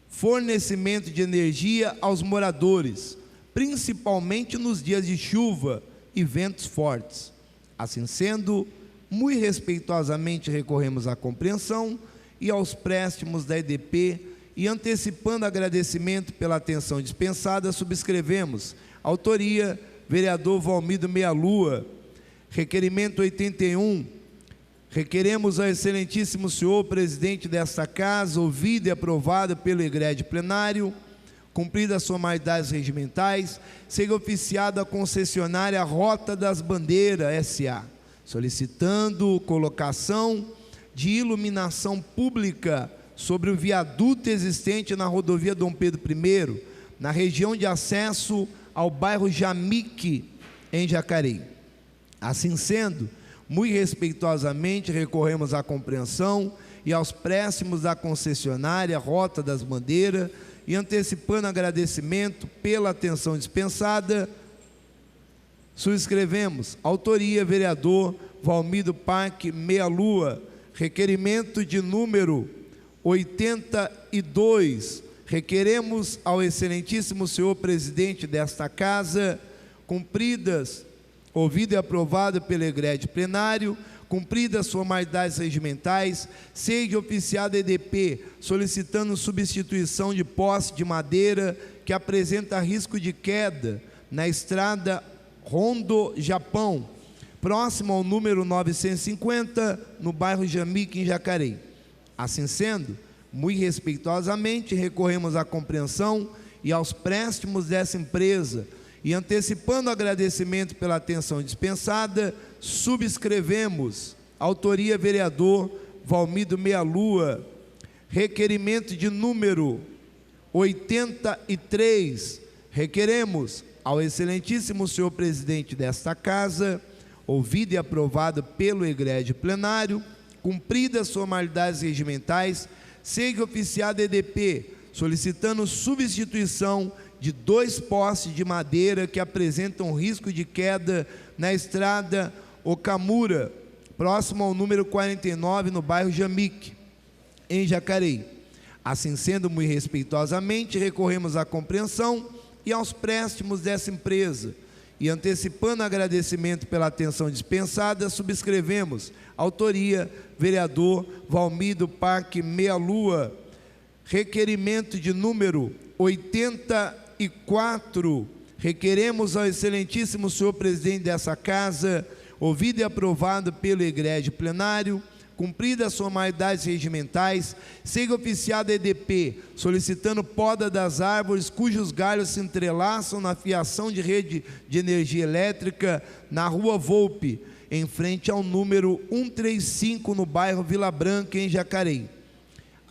fornecimento de energia aos moradores, principalmente nos dias de chuva e ventos fortes. Assim sendo, muito respeitosamente recorremos à compreensão e aos préstimos da EDP, e antecipando agradecimento pela atenção dispensada, subscrevemos. Autoria, vereador Valmir Meia Lua. Requerimento 81. Requeremos ao excelentíssimo senhor presidente desta casa, ouvido e aprovado pelo egrégio plenário, cumpridas as formalidades regimentais, seja oficiada a concessionária Rota das Bandeiras S.A., solicitando colocação de iluminação pública sobre o viaduto existente na rodovia Dom Pedro I, na região de acesso ao bairro Jamique, em Jacareí. Assim sendo, muito respeitosamente recorremos à compreensão e aos préstimos da concessionária Rota das Bandeiras, e antecipando agradecimento pela atenção dispensada, subscrevemos. Autoria, vereador Valmir do Parque Meia Lua. Requerimento de número 82. Requeremos ao excelentíssimo senhor presidente desta casa, cumpridas, ouvido e aprovado pelo egrégio plenário, cumpridas as formalidades regimentais, seja oficiado a EDP solicitando substituição de poste de madeira que apresenta risco de queda na estrada Rondo Japão, próximo ao número 950, no bairro Jamique, em Jacareí. Assim sendo, muito respeitosamente recorremos à compreensão e aos préstimos dessa empresa e, antecipando o agradecimento pela atenção dispensada, subscrevemos, autoria vereador Valmido Meia Lua, requerimento de número 83, requeremos ao excelentíssimo senhor presidente desta casa, ouvido e aprovado pelo egrégio plenário, cumpridas as formalidades regimentais, seja oficiado EDP, solicitando substituição de 2 postes de madeira que apresentam risco de queda na estrada Okamura, próximo ao número 49, no bairro Jamique, em Jacareí. Assim sendo, muito respeitosamente, recorremos à compreensão e aos préstimos dessa empresa e, antecipando agradecimento pela atenção dispensada, subscrevemos, autoria vereador Valmido Parque Meia Lua, requerimento de número 84, requeremos ao excelentíssimo senhor presidente dessa casa, ouvido e aprovado pelo egrégio plenário, cumpridas as formalidades regimentais, seja oficiado a EDP, solicitando poda das árvores cujos galhos se entrelaçam na fiação de rede de energia elétrica na rua Volpe, em frente ao número 135, no bairro Vila Branca, em Jacareí.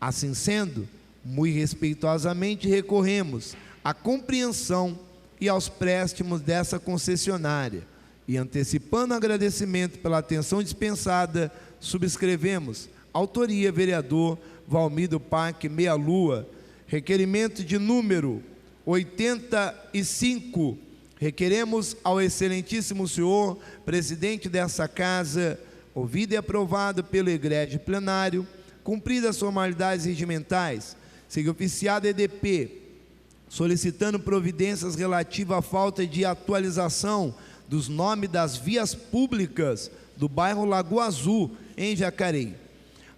Assim sendo, muito respeitosamente recorremos à compreensão e aos préstimos dessa concessionária e, antecipando o agradecimento pela atenção dispensada, subscrevemos, autoria vereador Valmido Parque Meia Lua, requerimento de número 85, requeremos ao excelentíssimo senhor presidente dessa casa, ouvido e aprovado pelo egrégio plenário, cumpridas as formalidades regimentais, seja oficiado EDP, solicitando providências relativas à falta de atualização dos nomes das vias públicas do bairro Lagoa Azul, em Jacareí,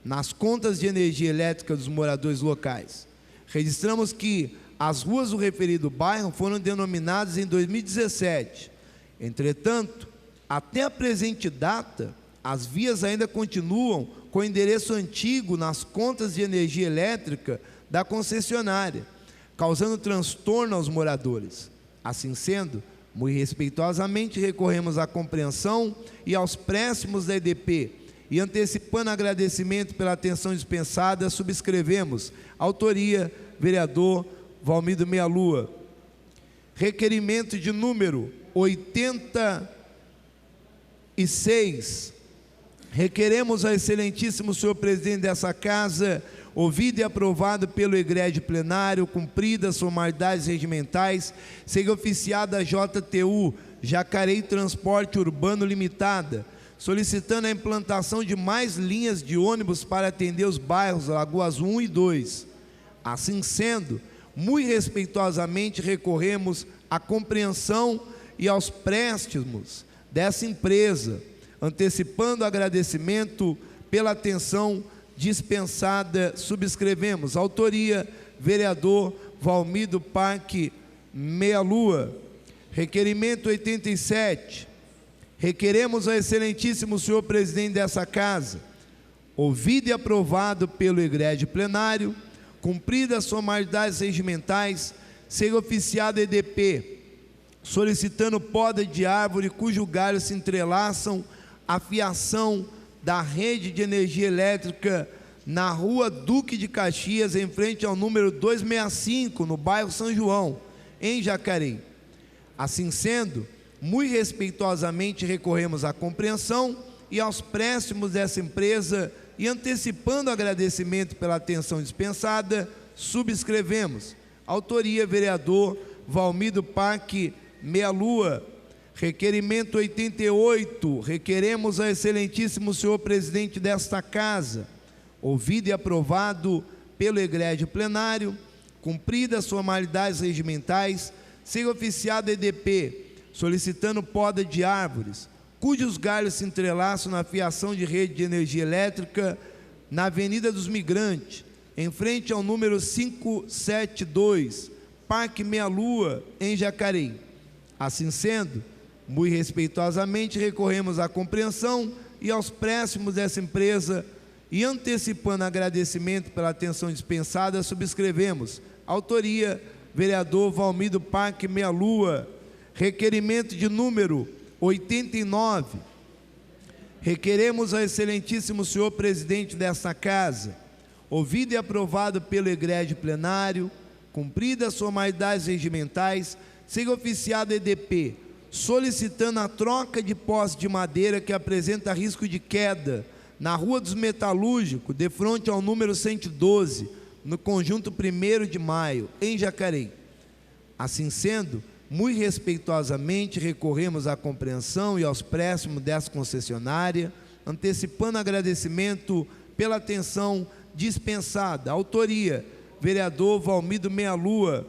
nas contas de energia elétrica dos moradores locais. Registramos que as ruas do referido bairro foram denominadas em 2017. Entretanto, até a presente data, as vias ainda continuam com endereço antigo nas contas de energia elétrica da concessionária, causando transtorno aos moradores. Assim sendo, muito respeitosamente recorremos à compreensão e aos préstimos da EDP e, antecipando agradecimento pela atenção dispensada, subscrevemos, autoria vereador Valmido Meia Lua, requerimento de número 86, requeremos ao excelentíssimo senhor presidente dessa casa, ouvido e aprovado pelo egrégio plenário, cumpridas as formalidades regimentais, seja oficiada a JTU, Jacareí Transporte Urbano Limitada, solicitando a implantação de mais linhas de ônibus para atender os bairros Lagoa Azul 1 e 2. Assim sendo, muito respeitosamente recorremos à compreensão e aos préstimos dessa empresa, antecipando o agradecimento pela atenção dispensada, subscrevemos, autoria vereador Valmido Parque Meia Lua, requerimento 87, requeremos ao excelentíssimo senhor presidente dessa casa, ouvido e aprovado pelo egrégio plenário, cumpridas as formalidades regimentais, seja oficiado EDP, solicitando poda de árvore cujo galho se entrelaçam a fiação da rede de energia elétrica na rua Duque de Caxias, em frente ao número 265, no bairro São João, em Jacareí. Assim sendo, muito respeitosamente recorremos à compreensão e aos préstimos dessa empresa e, antecipando o agradecimento pela atenção dispensada, subscrevemos, autoria vereador Valmido Parque Meia Lua, requerimento 88, requeremos ao excelentíssimo senhor presidente desta casa, ouvido e aprovado pelo egrégio plenário, cumpridas as formalidades regimentais, seja oficiado EDP, solicitando poda de árvores cujos galhos se entrelaçam na fiação de rede de energia elétrica na Avenida dos Migrantes, em frente ao número 572, Parque Meia Lua, em Jacareí. Assim sendo, muito respeitosamente recorremos à compreensão e aos préstimos dessa empresa e, antecipando agradecimento pela atenção dispensada, subscrevemos. Autoria, vereador Valmir do Parque Meia Lua. Requerimento de número 89. Requeremos ao excelentíssimo senhor presidente desta casa, ouvido e aprovado pelo egrégio plenário, cumpridas as formalidades regimentais, seja oficiado EDP, solicitando a troca de posse de madeira que apresenta risco de queda na Rua dos Metalúrgicos, de frente ao número 112, no conjunto 1º de Maio, em Jacareí. Assim sendo, muito respeitosamente recorremos à compreensão e aos préstimos dessa concessionária, antecipando agradecimento pela atenção dispensada. Autoria, vereador Valmir do Meia Lua.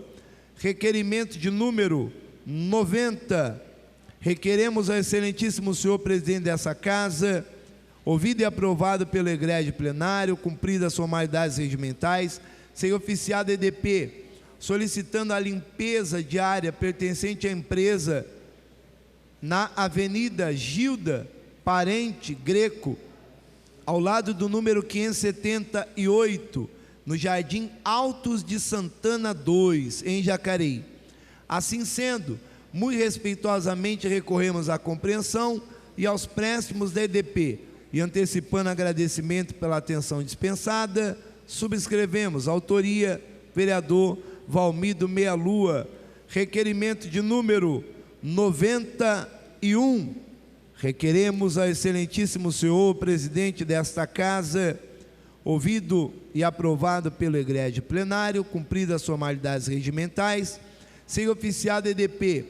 Requerimento de número 90. Requeremos ao excelentíssimo senhor presidente dessa casa, ouvido e aprovado pelo egrégio plenário, cumpridas as formalidades regimentais, seja oficiado EDP, solicitando a limpeza de área pertencente à empresa na Avenida Gilda Parente Greco, ao lado do número 578, no Jardim Altos de Santana 2, em Jacareí. Assim sendo, muito respeitosamente recorremos à compreensão e aos préstimos da EDP, e antecipando agradecimento pela atenção dispensada, subscrevemos. Autoria, vereador Valmir do Meia Lua. Requerimento de número 91. Requeremos ao excelentíssimo senhor presidente desta casa, ouvido e aprovado pelo egrégio plenário, cumpridas as formalidades regimentais, seja oficiado EDP,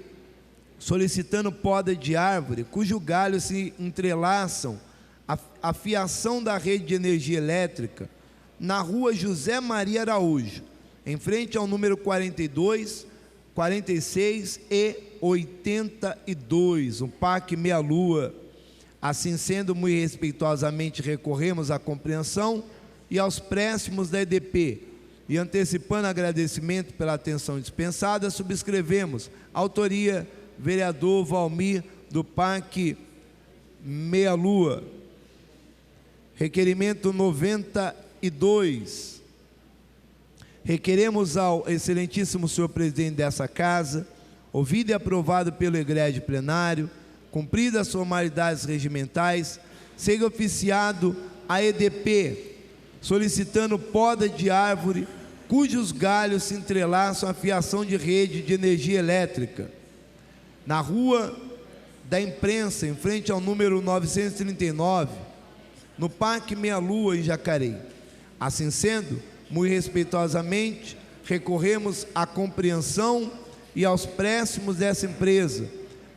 solicitando poda de árvore cujo galho se entrelaçam a fiação da rede de energia elétrica na Rua José Maria Araújo, em frente ao número 42, 46 e 82, o Parque Meia Lua. Assim sendo, muito respeitosamente recorremos à compreensão e aos préstimos da EDP, e antecipando agradecimento pela atenção dispensada, subscrevemos. Autoria, vereador Valmir do Parque Meia Lua. Requerimento 92. Requeremos ao excelentíssimo senhor presidente dessa casa, ouvido e aprovado pelo egrégio plenário, cumpridas as formalidades regimentais, seja oficiado a EDP, solicitando poda de árvore cujos galhos se entrelaçam à fiação de rede de energia elétrica na Rua da Imprensa, em frente ao número 939, no Parque Meia Lua, em Jacareí. Assim sendo, muito respeitosamente recorremos à compreensão e aos préstimos dessa empresa,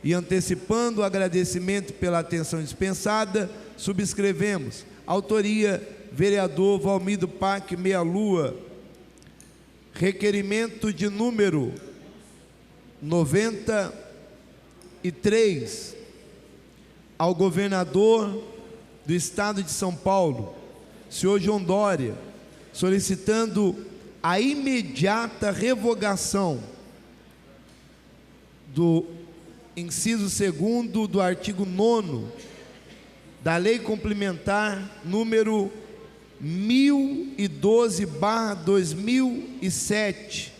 e antecipando o agradecimento pela atenção dispensada, subscrevemos. Autoria, vereador Valmir do Parque Meia Lua. Requerimento de número 93 ao governador do estado de São Paulo, senhor João Dória, solicitando a imediata revogação do inciso 2º do artigo 9º da Lei Complementar número 1012/2007,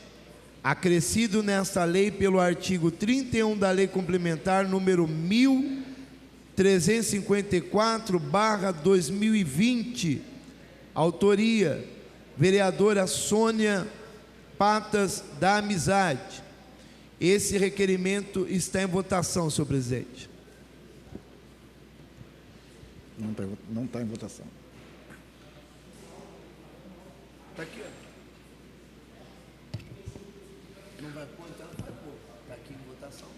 acrescido nesta lei pelo artigo 31 da Lei Complementar número 1354/2020. Autoria, vereadora Sônia Patas da Amizade. Esse requerimento está em votação, senhor presidente. Não está em votação. Está aqui, ó. Não vai pôr, então não vai pôr. Está aqui em votação.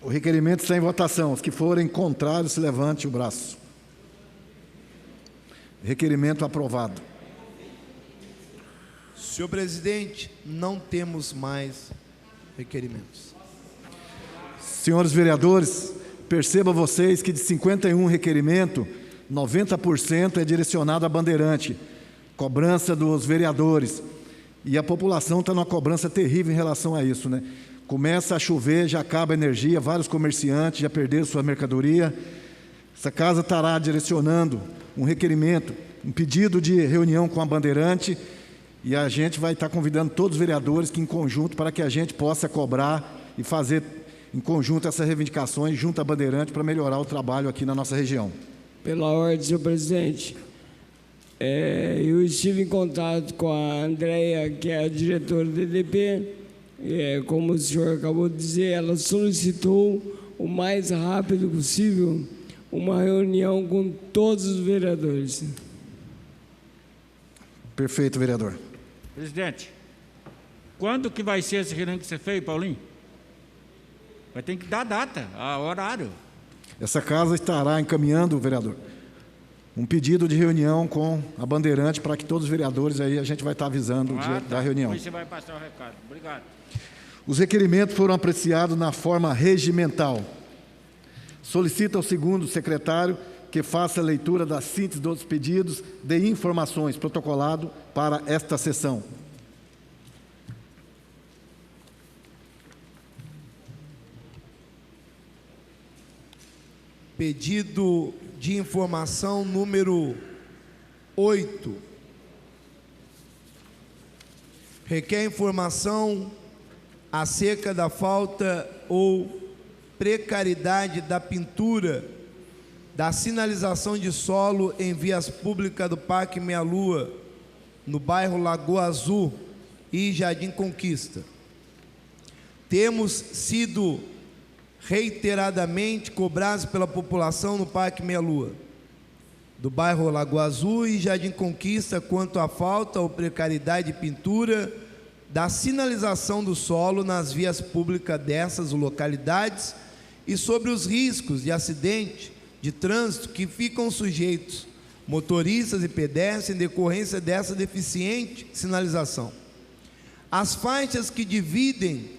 O requerimento está em votação. Os que forem contrários, se levante o braço. Requerimento aprovado. Senhor presidente, não temos mais requerimentos. Senhores vereadores, percebam vocês que de 51 requerimentos, 90% é direcionado à bandeirante, cobrança dos vereadores. E a população está numa cobrança terrível em relação a isso, né? Começa a chover, já acaba a energia, vários comerciantes já perderam sua mercadoria. Essa casa estará direcionando um requerimento, um pedido de reunião com a bandeirante, e a gente vai estar convidando todos os vereadores que em conjunto, para que a gente possa cobrar e fazer em conjunto essas reivindicações junto à bandeirante para melhorar o trabalho aqui na nossa região. Pela ordem, senhor presidente, eu estive em contato com a Andréia, que é a diretora do EDP. Como o senhor acabou de dizer, ela solicitou o mais rápido possível uma reunião com todos os vereadores. Perfeito, vereador. Presidente, quando que vai ser esse reunião que você fez, Paulinho? Vai ter que dar data, horário. Essa casa estará encaminhando, vereador, um pedido de reunião com a bandeirante para que todos os vereadores aí a gente vai estar avisando o dia da reunião. Depois você vai passar o recado. Obrigado. Os requerimentos foram apreciados na forma regimental. Solicita ao segundo secretário que faça a leitura da síntese dos pedidos de informações protocolado para esta sessão. Pedido de informação número 8. Requer informação acerca da falta ou precariedade da pintura da sinalização de solo em vias públicas do Parque Meia Lua, no bairro Lagoa Azul e Jardim Conquista. Temos sido reiteradamente cobrados pela população no Parque Meia Lua, do bairro Lagoa Azul e Jardim Conquista, quanto à falta ou precariedade de pintura da sinalização do solo nas vias públicas dessas localidades e sobre os riscos de acidente de trânsito que ficam sujeitos motoristas e pedestres em decorrência dessa deficiente sinalização. As faixas que dividem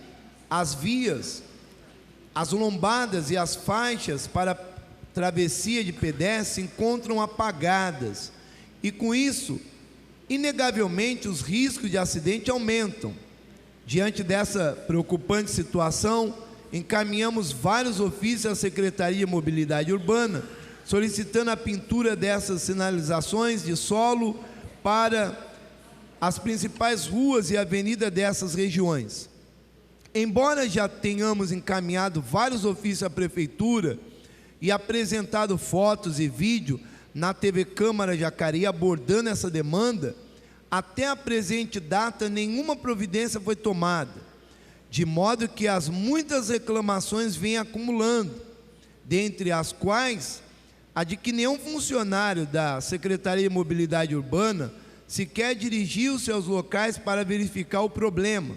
as vias, as lombadas e as faixas para travessia de pedestres se encontram apagadas e, com isso, inegavelmente, os riscos de acidente aumentam. Diante dessa preocupante situação, encaminhamos vários ofícios à Secretaria de Mobilidade Urbana, solicitando a pintura dessas sinalizações de solo para as principais ruas e avenidas dessas regiões. Embora já tenhamos encaminhado vários ofícios à Prefeitura e apresentado fotos e vídeo na TV Câmara Jacareí abordando essa demanda, até a presente data nenhuma providência foi tomada, de modo que as muitas reclamações vêm acumulando, dentre as quais a de que nenhum funcionário da Secretaria de Mobilidade Urbana sequer dirigiu-se aos locais para verificar o problema.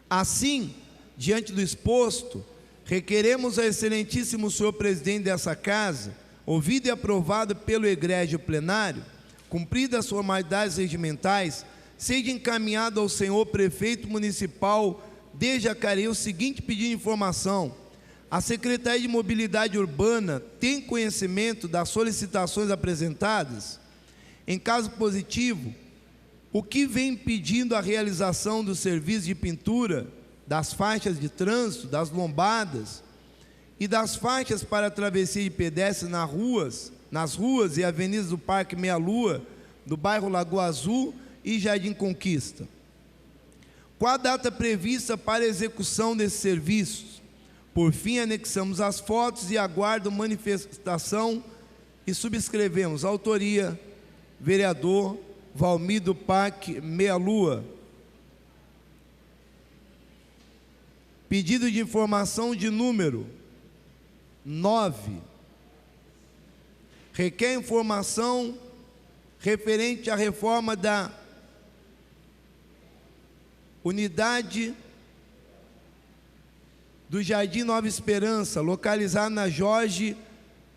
Assim, diante do exposto, requeremos ao excelentíssimo senhor presidente dessa casa, ouvido e aprovado pelo egrégio plenário, cumpridas as formalidades regimentais, seja encaminhado ao senhor prefeito municipal de Jacareí o seguinte pedido de informação: a Secretaria de Mobilidade Urbana tem conhecimento das solicitações apresentadas? Em caso positivo, o que vem impedindo a realização do serviço de pintura das faixas de trânsito, das lombadas e das faixas para travessia de pedestres nas ruas e avenidas do Parque Meia Lua, do bairro Lagoa Azul e Jardim Conquista? Qual a data prevista para a execução desses serviços? Por fim, anexamos as fotos e aguardo manifestação e subscrevemos. Autoria, vereador Valmir do Parque Meia Lua. Pedido de informação de número 9. Requer informação referente à reforma da unidade do Jardim Nova Esperança, localizada na Jorge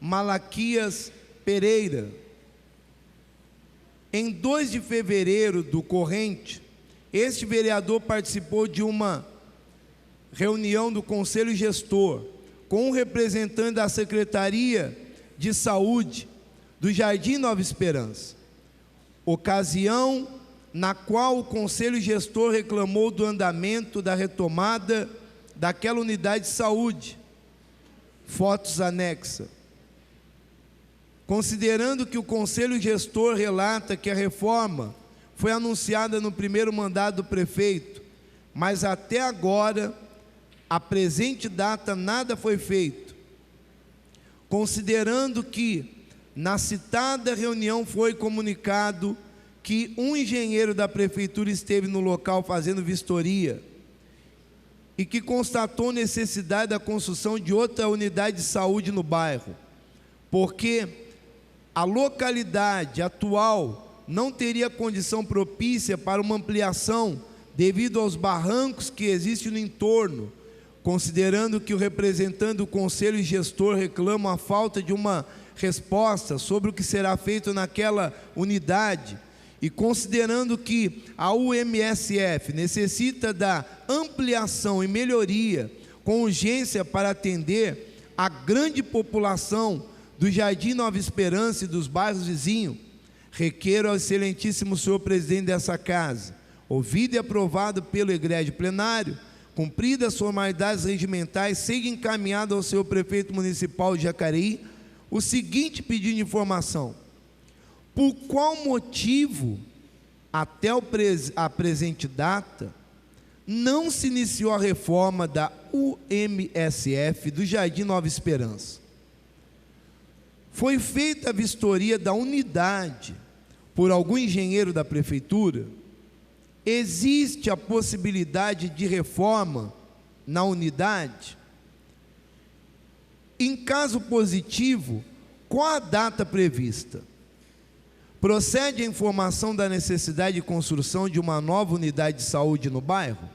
Malaquias Pereira. Em 2 de fevereiro do corrente, este vereador participou de uma reunião do Conselho Gestor com um representante da Secretaria de Saúde do Jardim Nova Esperança, ocasião na qual o Conselho Gestor reclamou do andamento da retomada daquela unidade de saúde. Fotos anexa. Considerando que o Conselho Gestor relata que a reforma foi anunciada no primeiro mandato do prefeito, mas até agora, a presente data, nada foi feito. Considerando que na citada reunião foi comunicado que um engenheiro da prefeitura esteve no local fazendo vistoria e que constatou necessidade da construção de outra unidade de saúde no bairro, porque a localidade atual não teria condição propícia para uma ampliação devido aos barrancos que existem no entorno, considerando que o representante do Conselho Gestor reclama a falta de uma resposta sobre o que será feito naquela unidade, e considerando que a UMSF necessita da ampliação e melhoria com urgência para atender a grande população do Jardim Nova Esperança e dos bairros vizinhos, requeiro ao excelentíssimo senhor presidente dessa casa, ouvido e aprovado pelo egrégio plenário, cumpridas as formalidades regimentais, seja encaminhado ao senhor prefeito municipal de Jacareí o seguinte pedido de informação: por qual motivo, até a presente data, não se iniciou a reforma da UMSF do Jardim Nova Esperança? Foi feita a vistoria da unidade por algum engenheiro da prefeitura? Existe a possibilidade de reforma na unidade? Em caso positivo, qual a data prevista? Procede a informação da necessidade de construção de uma nova unidade de saúde no bairro?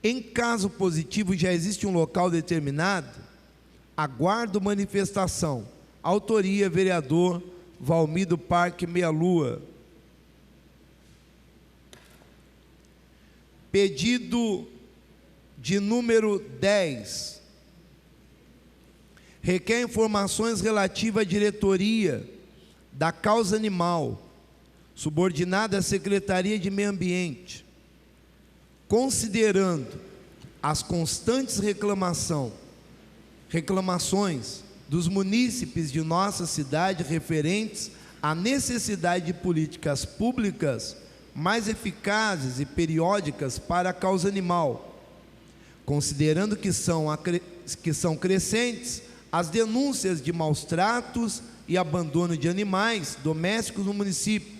Em caso positivo, já existe um local determinado? Aguardo manifestação. Autoria, vereador Valmir do Parque Meia Lua. Pedido de número 10. Requer informações relativas à diretoria da Causa Animal, subordinada à Secretaria de Meio Ambiente, considerando as constantes reclamações dos munícipes de nossa cidade referentes à necessidade de políticas públicas mais eficazes e periódicas para a causa animal, considerando que são crescentes as denúncias de maus tratos e abandono de animais domésticos no município,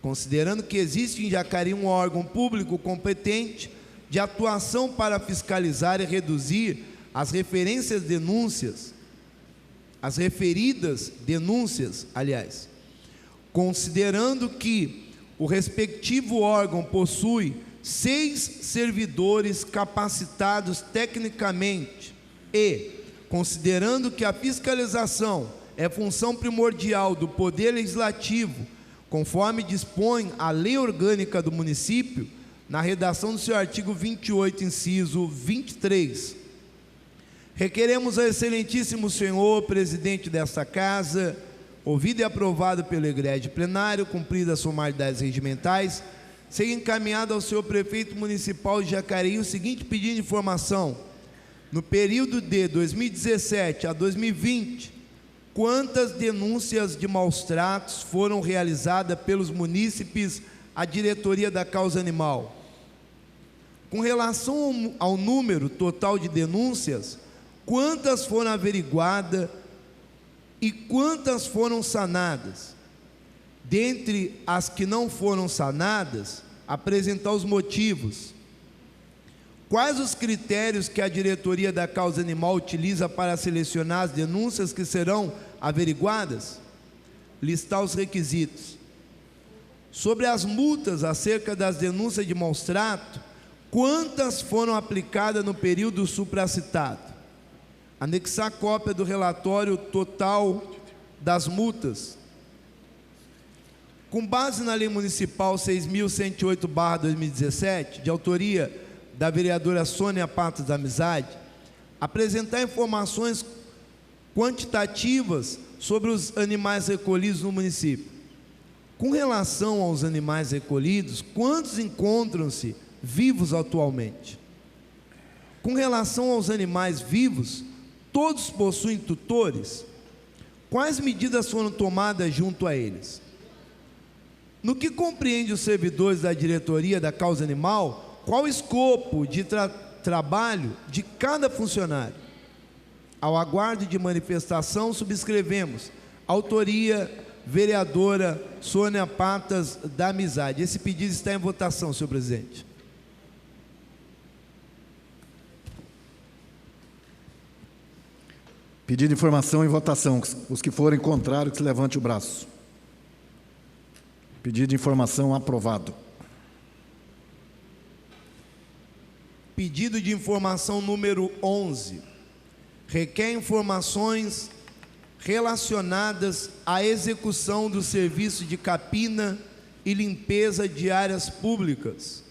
considerando que existe em Jacareí um órgão público competente de atuação para fiscalizar e reduzir as referidas denúncias, considerando que o respectivo órgão possui 6 servidores capacitados tecnicamente e, considerando que a fiscalização é função primordial do Poder Legislativo, conforme dispõe a Lei Orgânica do Município, na redação do seu artigo 28, inciso 23, requeremos ao excelentíssimo senhor presidente desta casa, ouvido e aprovado pelo egrégio plenário, cumpridas as formalidades regimentais, seja encaminhado ao senhor prefeito municipal de Jacareí o seguinte pedido de informação: no período de 2017 a 2020, quantas denúncias de maus tratos foram realizadas pelos munícipes à diretoria da Causa Animal? Com relação ao número total de denúncias, quantas foram averiguadas e quantas foram sanadas? Dentre as que não foram sanadas, apresentar os motivos. Quais os critérios que a diretoria da Causa Animal utiliza para selecionar as denúncias que serão averiguadas? Listar os requisitos. Sobre as multas acerca das denúncias de maus trato, quantas foram aplicadas no período supracitado? Anexar cópia do relatório total das multas. Com base na Lei Municipal 6.108/2017, de autoria da vereadora Sônia Patos da Amizade, apresentar informações quantitativas sobre os animais recolhidos no município. Com relação aos animais recolhidos, quantos encontram-se vivos atualmente? Com relação aos animais vivos, todos possuem tutores? Quais medidas foram tomadas junto a eles? No que compreende os servidores da diretoria da causa animal, qual o escopo de trabalho de cada funcionário? Ao aguardo de manifestação, subscrevemos. Autoria, vereadora Sônia Patas da Amizade. Esse pedido está em votação, senhor presidente. Pedido de informação em votação. Os que forem contrários, que se levante o braço. Pedido de informação aprovado. Pedido de informação número 11. Requer informações relacionadas à execução do serviço de capina e limpeza de áreas públicas.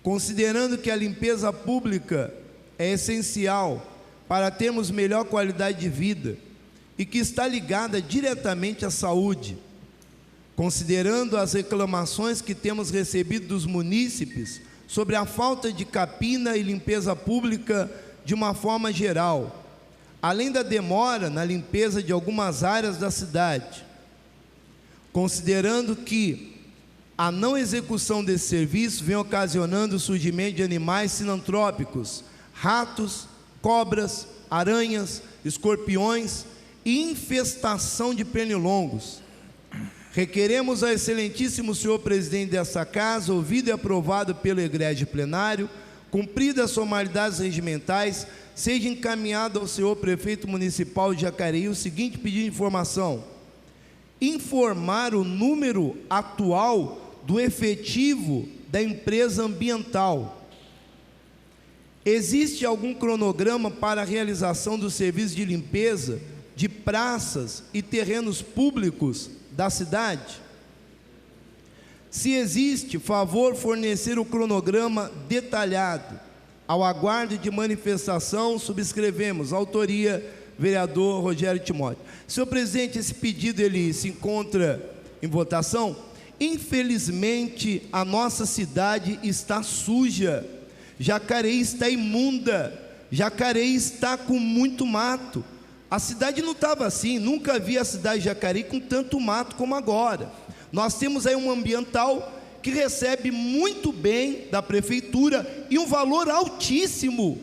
Considerando que a limpeza pública é essencial para termos melhor qualidade de vida e que está ligada diretamente à saúde, considerando as reclamações que temos recebido dos munícipes sobre a falta de capina e limpeza pública de uma forma geral, além da demora na limpeza de algumas áreas da cidade, considerando que a não execução desse serviço vem ocasionando o surgimento de animais sinantrópicos, ratos, cobras, aranhas, escorpiões e infestação de pernilongos. Requeremos ao excelentíssimo senhor presidente dessa casa, ouvido e aprovado pelo egrégio plenário, cumpridas as formalidades regimentais, seja encaminhado ao senhor prefeito municipal de Jacareí o seguinte pedido de informação: informar o número atual do efetivo da empresa ambiental. Existe algum cronograma para a realização do serviço de limpeza de praças e terrenos públicos da cidade? Se existe, favor fornecer o cronograma detalhado. Ao aguardo de manifestação, subscrevemos. Autoria, vereador Rogério Timóteo. Senhor presidente, esse pedido ele se encontra em votação. Infelizmente, a nossa cidade está suja. Jacareí está imunda. Jacareí está com muito mato. A cidade não estava assim, nunca vi a cidade de Jacareí com tanto mato como agora. Nós temos aí um ambiental que recebe muito bem da prefeitura e um valor altíssimo,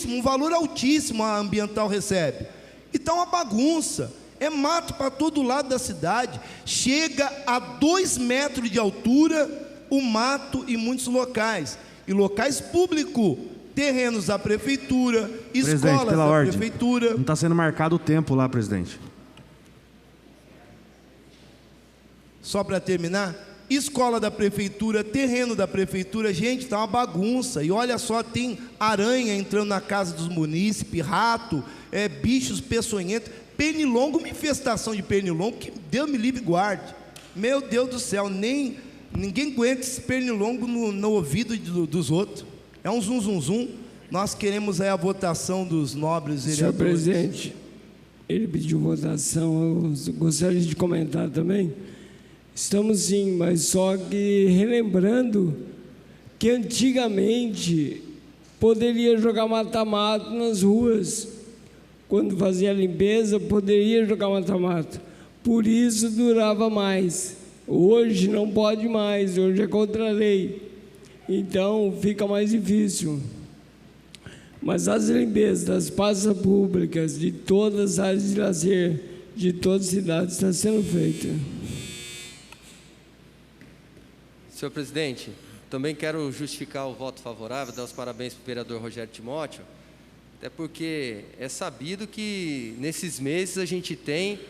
um valor altíssimo a ambiental recebe. E está uma bagunça, é mato para todo lado da cidade, chega a 2 metros de altura o mato em muitos locais, e locais públicos, terrenos da prefeitura, escolas da prefeitura. Não está sendo marcado o tempo lá, presidente. Só para terminar, escola da prefeitura, terreno da prefeitura, gente, está uma bagunça. E olha só, tem aranha entrando na casa dos munícipes, rato, bichos peçonhentos, pernilongo, uma infestação de pernilongo, que Deus me livre e guarde. Meu Deus do céu, ninguém aguenta esse pernilongo no ouvido dos outros. É um zum, zum, zum. Nós queremos aí a votação dos nobres vereadores. Senhor presidente, ele pediu votação, eu gostaria de comentar também. Estamos sim, mas só que relembrando que antigamente poderia jogar mata-mata nas ruas. Quando fazia a limpeza, poderia jogar mata-mata. Por isso durava mais. Hoje não pode mais, hoje é contra a lei. Então fica mais difícil. Mas as limpezas das praças públicas, de todas as áreas de lazer, de todas as cidades, está sendo feita. Senhor presidente, também quero justificar o voto favorável, dar os parabéns para o vereador Rogério Timóteo, até porque é sabido que nesses meses a gente tem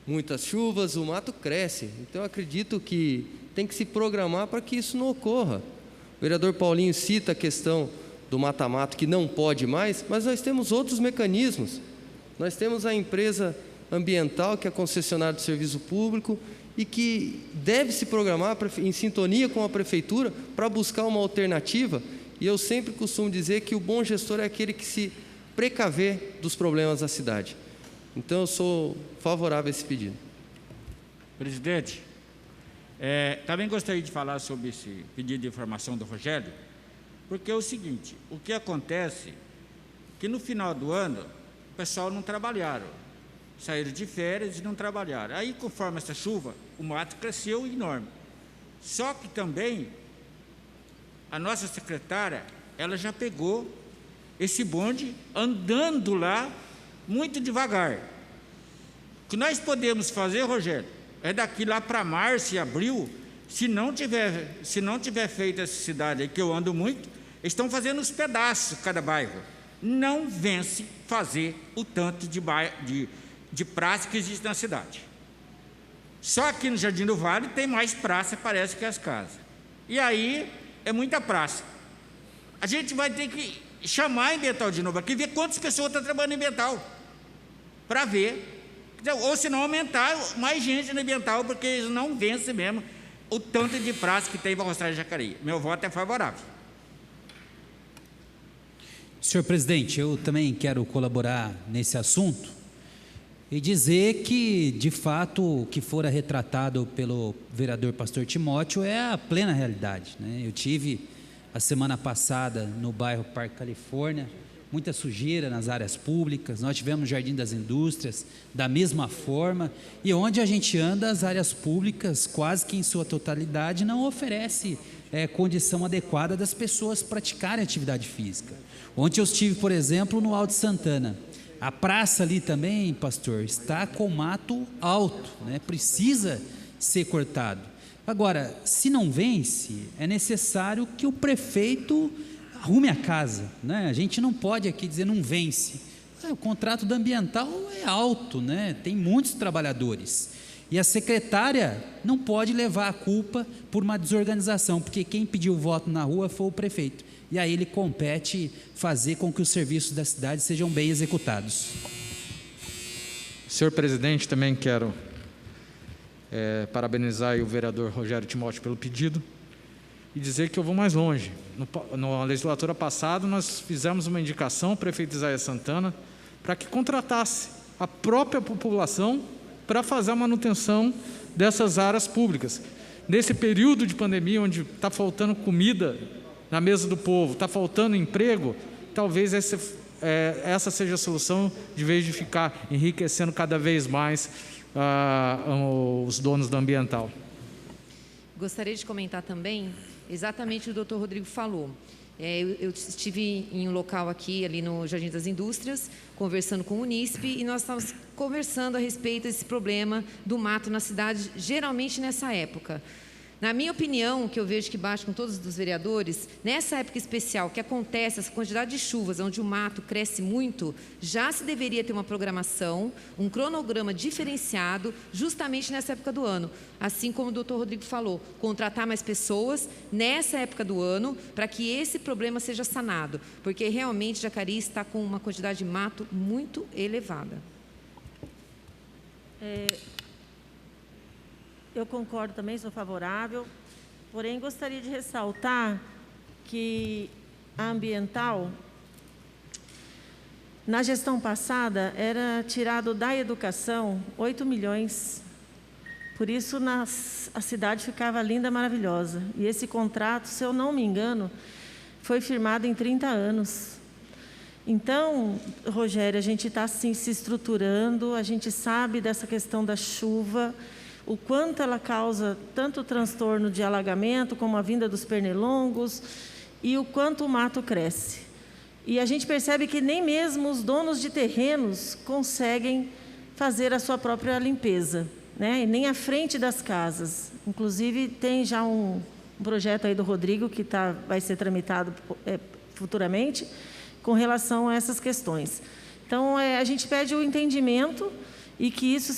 muitas chuvas, o mato cresce, então eu acredito que tem que se programar para que isso não ocorra. O vereador Paulinho cita a questão do mata-mato que não pode mais, mas nós temos outros mecanismos. Nós temos a empresa ambiental, que é a concessionária do serviço público, e que deve se programar em sintonia com a prefeitura para buscar uma alternativa. E eu sempre costumo dizer que o bom gestor é aquele que se precaver dos problemas da cidade. Então, eu sou favorável a esse pedido. Presidente, também gostaria de falar sobre esse pedido de informação do Rogério, porque é o seguinte, o que acontece que no final do ano o pessoal não trabalharam, saíram de férias e não trabalharam. Aí, conforme essa chuva, o mato cresceu enorme. Só que também a nossa secretária, ela já pegou esse bonde andando lá muito devagar. O que nós podemos fazer, Rogério, é daqui lá para março e abril, se não tiver feito essa cidade aí, que eu ando muito, eles estão fazendo os pedaços cada bairro. Não vence fazer o tanto de praça que existe na cidade. Só aqui no Jardim do Vale tem mais praça, parece, que as casas. E aí é muita praça. A gente vai ter que chamar a Ambiental de novo aqui, ver quantas pessoas estão trabalhando em Ambiental, para ver. Ou se não aumentar mais gente no Ambiental, porque eles não vencem mesmo o tanto de praça que tem em Valroçais de Jacareí. Meu voto é favorável. Senhor presidente, eu também quero colaborar nesse assunto e dizer que, de fato, o que fora retratado pelo vereador Pastor Timóteo é a plena realidade, né? Eu tive a semana passada no bairro Parque Califórnia, muita sujeira nas áreas públicas. Nós tivemos no Jardim das Indústrias da mesma forma, e onde a gente anda, as áreas públicas, quase que em sua totalidade, não oferece condição adequada das pessoas praticarem atividade física. Ontem eu estive, por exemplo, no Alto Santana. A praça ali também, pastor, está com mato alto, né? Precisa ser cortado. Agora, se não vence, é necessário que o prefeito arrume a casa, né? A gente não pode aqui dizer não vence. O contrato da Ambiental é alto, né? Tem muitos trabalhadores. E a secretária não pode levar a culpa por uma desorganização, porque quem pediu voto na rua foi o prefeito. E aí ele compete fazer com que os serviços da cidade sejam bem executados. Senhor presidente, também quero parabenizar o vereador Rogério Timóteo pelo pedido e dizer que eu vou mais longe. Na legislatura passada, nós fizemos uma indicação ao prefeito Isaías Santana para que contratasse a própria população para fazer a manutenção dessas áreas públicas. Nesse período de pandemia, onde está faltando comida na mesa do povo, está faltando emprego, talvez essa seja a solução, de vez de ficar enriquecendo cada vez mais os donos da Ambiental. Gostaria de comentar também exatamente o que o doutor Rodrigo falou. Eu estive em um local aqui, ali no Jardim das Indústrias, conversando com o Unisp, e nós estávamos conversando a respeito desse problema do mato na cidade, geralmente nessa época. Na minha opinião, que eu vejo que bate com todos os vereadores, nessa época especial que acontece essa quantidade de chuvas, onde o mato cresce muito, já se deveria ter uma programação, um cronograma diferenciado, justamente nessa época do ano. Assim como o doutor Rodrigo falou, contratar mais pessoas nessa época do ano, para que esse problema seja sanado, porque realmente Jacareí está com uma quantidade de mato muito elevada. Eu concordo também, sou favorável, porém gostaria de ressaltar que a Ambiental, na gestão passada, era tirado da educação 8 milhões. Por isso a cidade ficava linda, maravilhosa. E esse contrato, se eu não me engano, foi firmado em 30 anos. Então, Rogério, a gente está assim, se estruturando, a gente sabe dessa questão da chuva, o quanto ela causa tanto transtorno de alagamento, como a vinda dos pernilongos, e o quanto o mato cresce. E a gente percebe que nem mesmo os donos de terrenos conseguem fazer a sua própria limpeza, né? E nem à frente das casas. Inclusive, tem já um projeto aí do Rodrigo, que vai ser tramitado futuramente, com relação a essas questões. Então, a gente pede o entendimento e que isso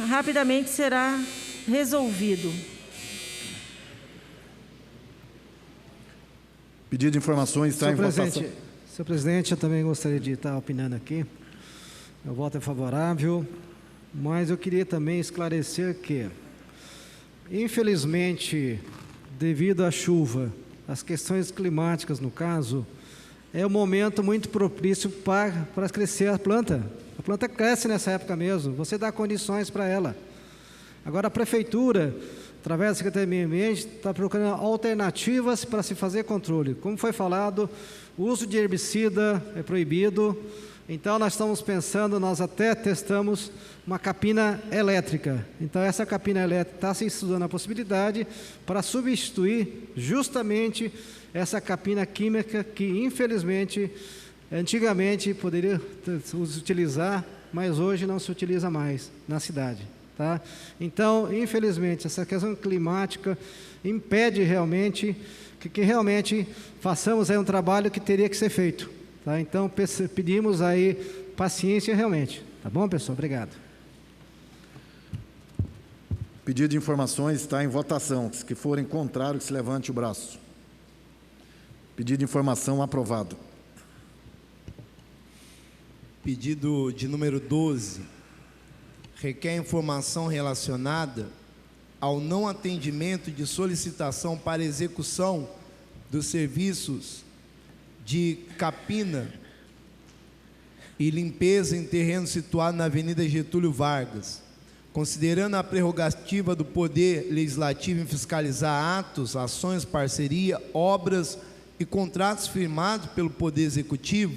rapidamente será resolvido. Pedido de informações está em votação. Senhor presidente, eu também gostaria de estar opinando aqui. Meu voto é favorável, mas eu queria também esclarecer que Infelizmente, devido à chuva, as questões climáticas, no caso, é um momento muito propício para crescer a planta. A planta cresce nessa época mesmo, você dá condições para ela. Agora, a Prefeitura, através da Secretaria do Meio Ambiente, está procurando alternativas para se fazer controle. Como foi falado, o uso de herbicida é proibido, então nós estamos pensando, nós até testamos uma capina elétrica. Então, essa capina elétrica está se estudando a possibilidade para substituir justamente essa capina química que, infelizmente, antigamente poderia se utilizar, mas hoje não se utiliza mais na cidade. Tá? Então, infelizmente, essa questão climática impede realmente que realmente façamos aí um trabalho que teria que ser feito. Tá? Então, pedimos aí paciência realmente. Tá bom, pessoal? Obrigado. Pedido de informações está em votação. Se que forem contrário, que se levante o braço. Pedido de informação aprovado. Pedido de número 12. Requer informação relacionada ao não atendimento de solicitação para execução dos serviços de capina e limpeza em terreno situado na Avenida Getúlio Vargas. Considerando a prerrogativa do Poder Legislativo em fiscalizar atos, ações, parceria, obras e contratos firmados pelo Poder Executivo,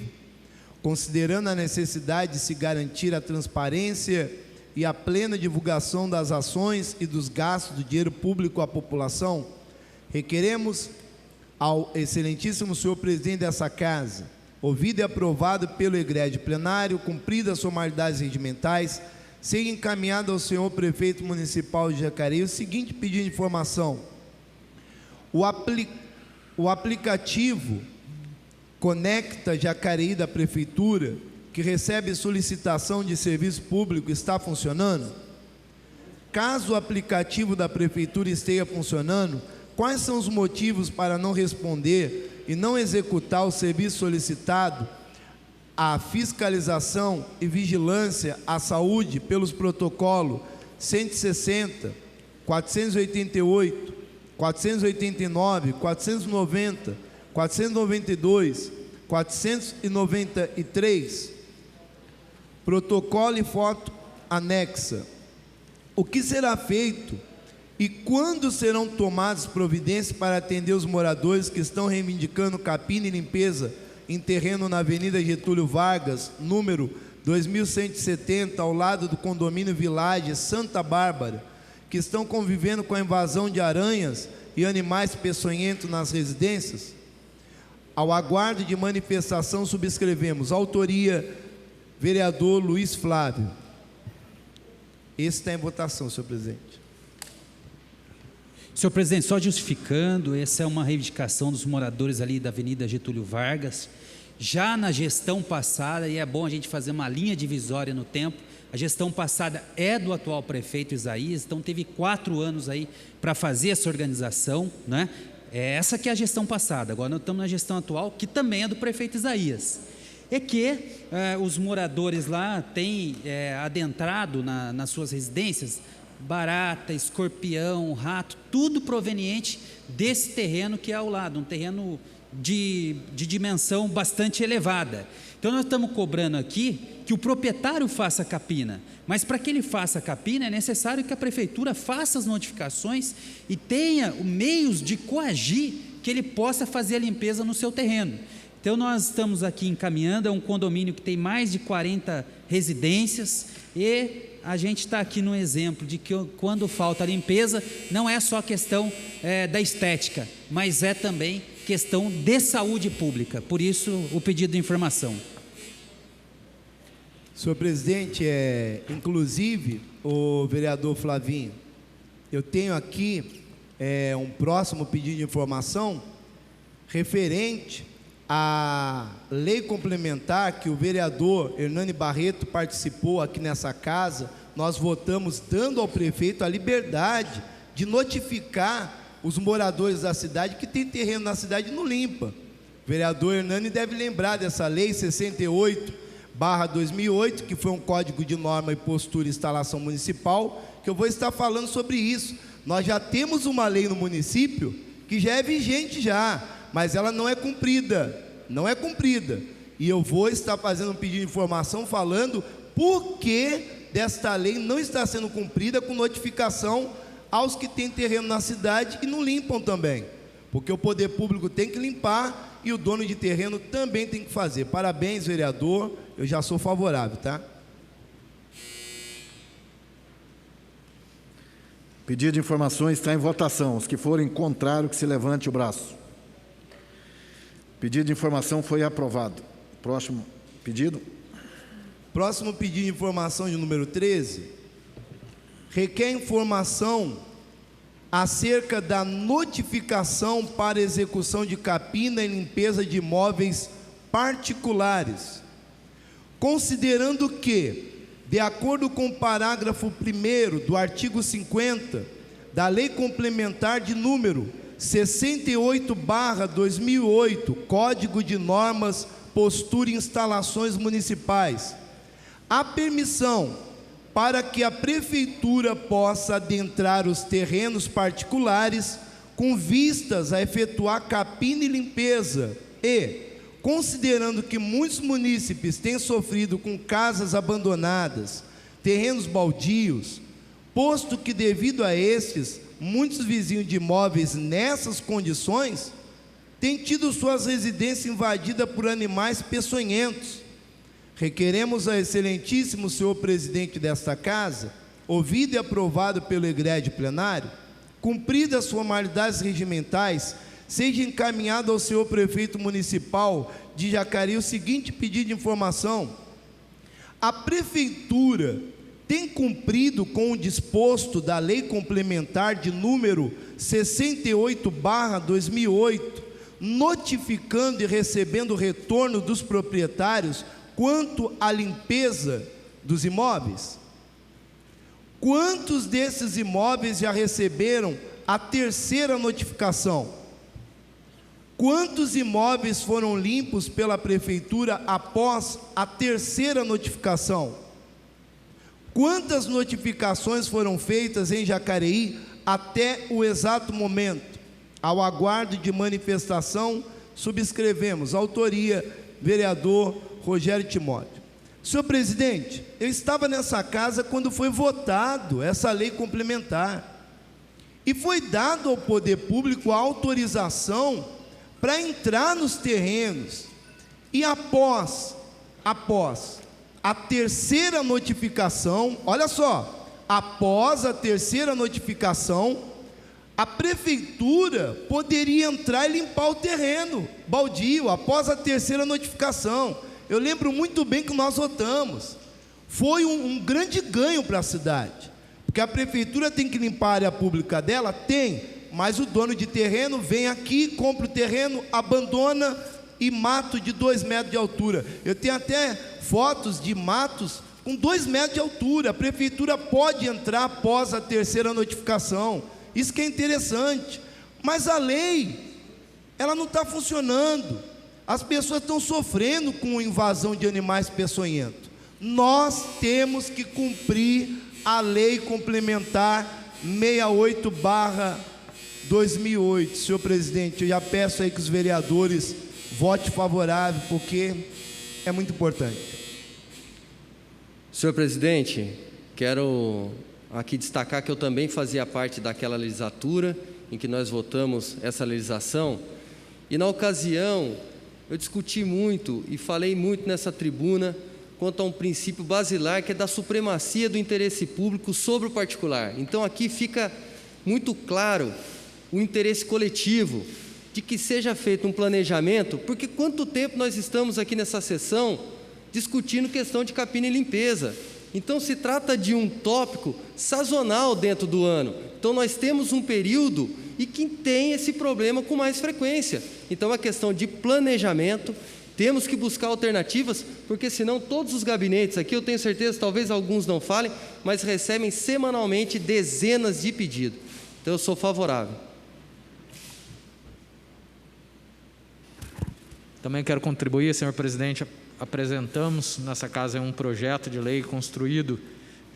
considerando a necessidade de se garantir a transparência e a plena divulgação das ações e dos gastos do dinheiro público à população, requeremos ao excelentíssimo senhor presidente dessa casa, ouvido e aprovado pelo egrégio plenário, cumpridas as formalidades regimentais, seja encaminhado ao senhor prefeito municipal de Jacareí o seguinte pedido de informação: o aplicativo Conecta Jacareí da Prefeitura, que recebe solicitação de serviço público, está funcionando? Caso o aplicativo da Prefeitura esteja funcionando, quais são os motivos para não responder e não executar o serviço solicitado, a fiscalização e vigilância à saúde pelos protocolos 160, 488, 489, 490, 492, 493, protocolo e foto anexa? O que será feito e quando serão tomadas providências para atender os moradores que estão reivindicando capina e limpeza em terreno na Avenida Getúlio Vargas, número 2170, ao lado do condomínio Village Santa Bárbara, que estão convivendo com a invasão de aranhas e animais peçonhentos nas residências? Ao aguardo de manifestação, subscrevemos. Autoria, vereador Luiz Flávio. Esse está em votação, senhor presidente. Senhor presidente, só justificando, essa é uma reivindicação dos moradores ali da Avenida Getúlio Vargas. Já na gestão passada, e é bom a gente fazer uma linha divisória no tempo, a gestão passada é do atual prefeito Isaías, então teve 4 anos aí para fazer essa organização, né? Essa que é a gestão passada. Agora nós estamos na gestão atual, que também é do prefeito Isaías. É que os moradores lá têm adentrado nas suas residências barata, escorpião, rato, tudo proveniente desse terreno que é ao lado, um terreno de dimensão bastante elevada. Então nós estamos cobrando aqui que o proprietário faça a capina, mas para que ele faça a capina é necessário que a prefeitura faça as notificações e tenha meios de coagir que ele possa fazer a limpeza no seu terreno. Então nós estamos aqui encaminhando, é um condomínio que tem mais de 40 residências e a gente está aqui no exemplo de que quando falta limpeza, não é só questão da estética, mas é também questão de saúde pública. Por isso, o pedido de informação. Senhor presidente, inclusive, o vereador Flavinho, eu tenho aqui um próximo pedido de informação referente à lei complementar que o vereador Hernani Barreto participou aqui nessa casa. Nós votamos dando ao prefeito a liberdade de notificar os moradores da cidade que tem terreno na cidade e não limpa. O vereador Hernani deve lembrar dessa lei 68/2008, que foi um código de norma e postura e instalação municipal, que eu vou estar falando sobre isso. Nós já temos uma lei no município que já é vigente já, mas ela não é cumprida, não é cumprida. E eu vou estar fazendo um pedido de informação falando por que desta lei não está sendo cumprida, com notificação aos que têm terreno na cidade e não limpam também. Porque o poder público tem que limpar e o dono de terreno também tem que fazer. Parabéns, vereador, eu já sou favorável, tá? Pedido de informações está em votação. Os que forem contrário, que se levante o braço. Pedido de informação foi aprovado. Próximo pedido. Próximo pedido de informação de número 13. Requer informação acerca da notificação para execução de capina e limpeza de imóveis particulares. Considerando que, de acordo com o parágrafo 1º do artigo 50 da Lei Complementar de número 68/2008, Código de Normas, Postura e Instalações Municipais, a permissão para que a Prefeitura possa adentrar os terrenos particulares com vistas a efetuar capina e limpeza e, considerando que muitos munícipes têm sofrido com casas abandonadas, terrenos baldios, posto que devido a estes, muitos vizinhos de imóveis nessas condições têm tido suas residências invadidas por animais peçonhentos, requeremos ao excelentíssimo senhor presidente desta casa, ouvido e aprovado pelo egrégio plenário, cumpridas as formalidades regimentais, seja encaminhado ao senhor prefeito municipal de Jacareí o seguinte pedido de informação: a prefeitura tem cumprido com o disposto da lei complementar de número 68/2008, notificando e recebendo o retorno dos proprietários quanto à limpeza dos imóveis? Quantos desses imóveis já receberam a terceira notificação? Quantos imóveis foram limpos pela prefeitura após a terceira notificação? Quantas notificações foram feitas em Jacareí até o exato momento? Ao aguardo de manifestação, subscrevemos. Autoria, vereador Rogério Timóteo. Senhor presidente, eu estava nessa casa quando foi votado essa lei complementar. E foi dado ao poder público a autorização para entrar nos terrenos, e após a terceira notificação, olha só, após a terceira notificação, a prefeitura poderia entrar e limpar o terreno baldio, após a terceira notificação. Eu lembro muito bem que nós votamos, foi um grande ganho para a cidade, porque a prefeitura tem que limpar a área pública dela, tem, mas o dono de terreno vem aqui, compra o terreno, abandona e mato de 2 metros de altura. Eu tenho até fotos de matos com 2 metros de altura. A prefeitura pode entrar após a terceira notificação. Isso que é interessante. Mas a lei, ela não está funcionando. As pessoas estão sofrendo com invasão de animais peçonhentos. Nós temos que cumprir a lei complementar 68/2008. Senhor presidente, eu já peço aí que os vereadores votem favorável, porque é muito importante. Senhor presidente, quero aqui destacar que eu também fazia parte daquela legislatura em que nós votamos essa legislação, e na ocasião eu discuti muito e falei muito nessa tribuna quanto a um princípio basilar, que é da supremacia do interesse público sobre o particular. Então aqui fica muito claro o interesse coletivo de que seja feito um planejamento, porque quanto tempo nós estamos aqui nessa sessão discutindo questão de capina e limpeza. Então se trata de um tópico sazonal dentro do ano. Então nós temos um período e que tem esse problema com mais frequência. Então a questão de planejamento, temos que buscar alternativas, porque senão todos os gabinetes aqui, eu tenho certeza, talvez alguns não falem, mas recebem semanalmente dezenas de pedidos. Então eu sou favorável. Também quero contribuir, senhor presidente. Apresentamos nessa casa um projeto de lei construído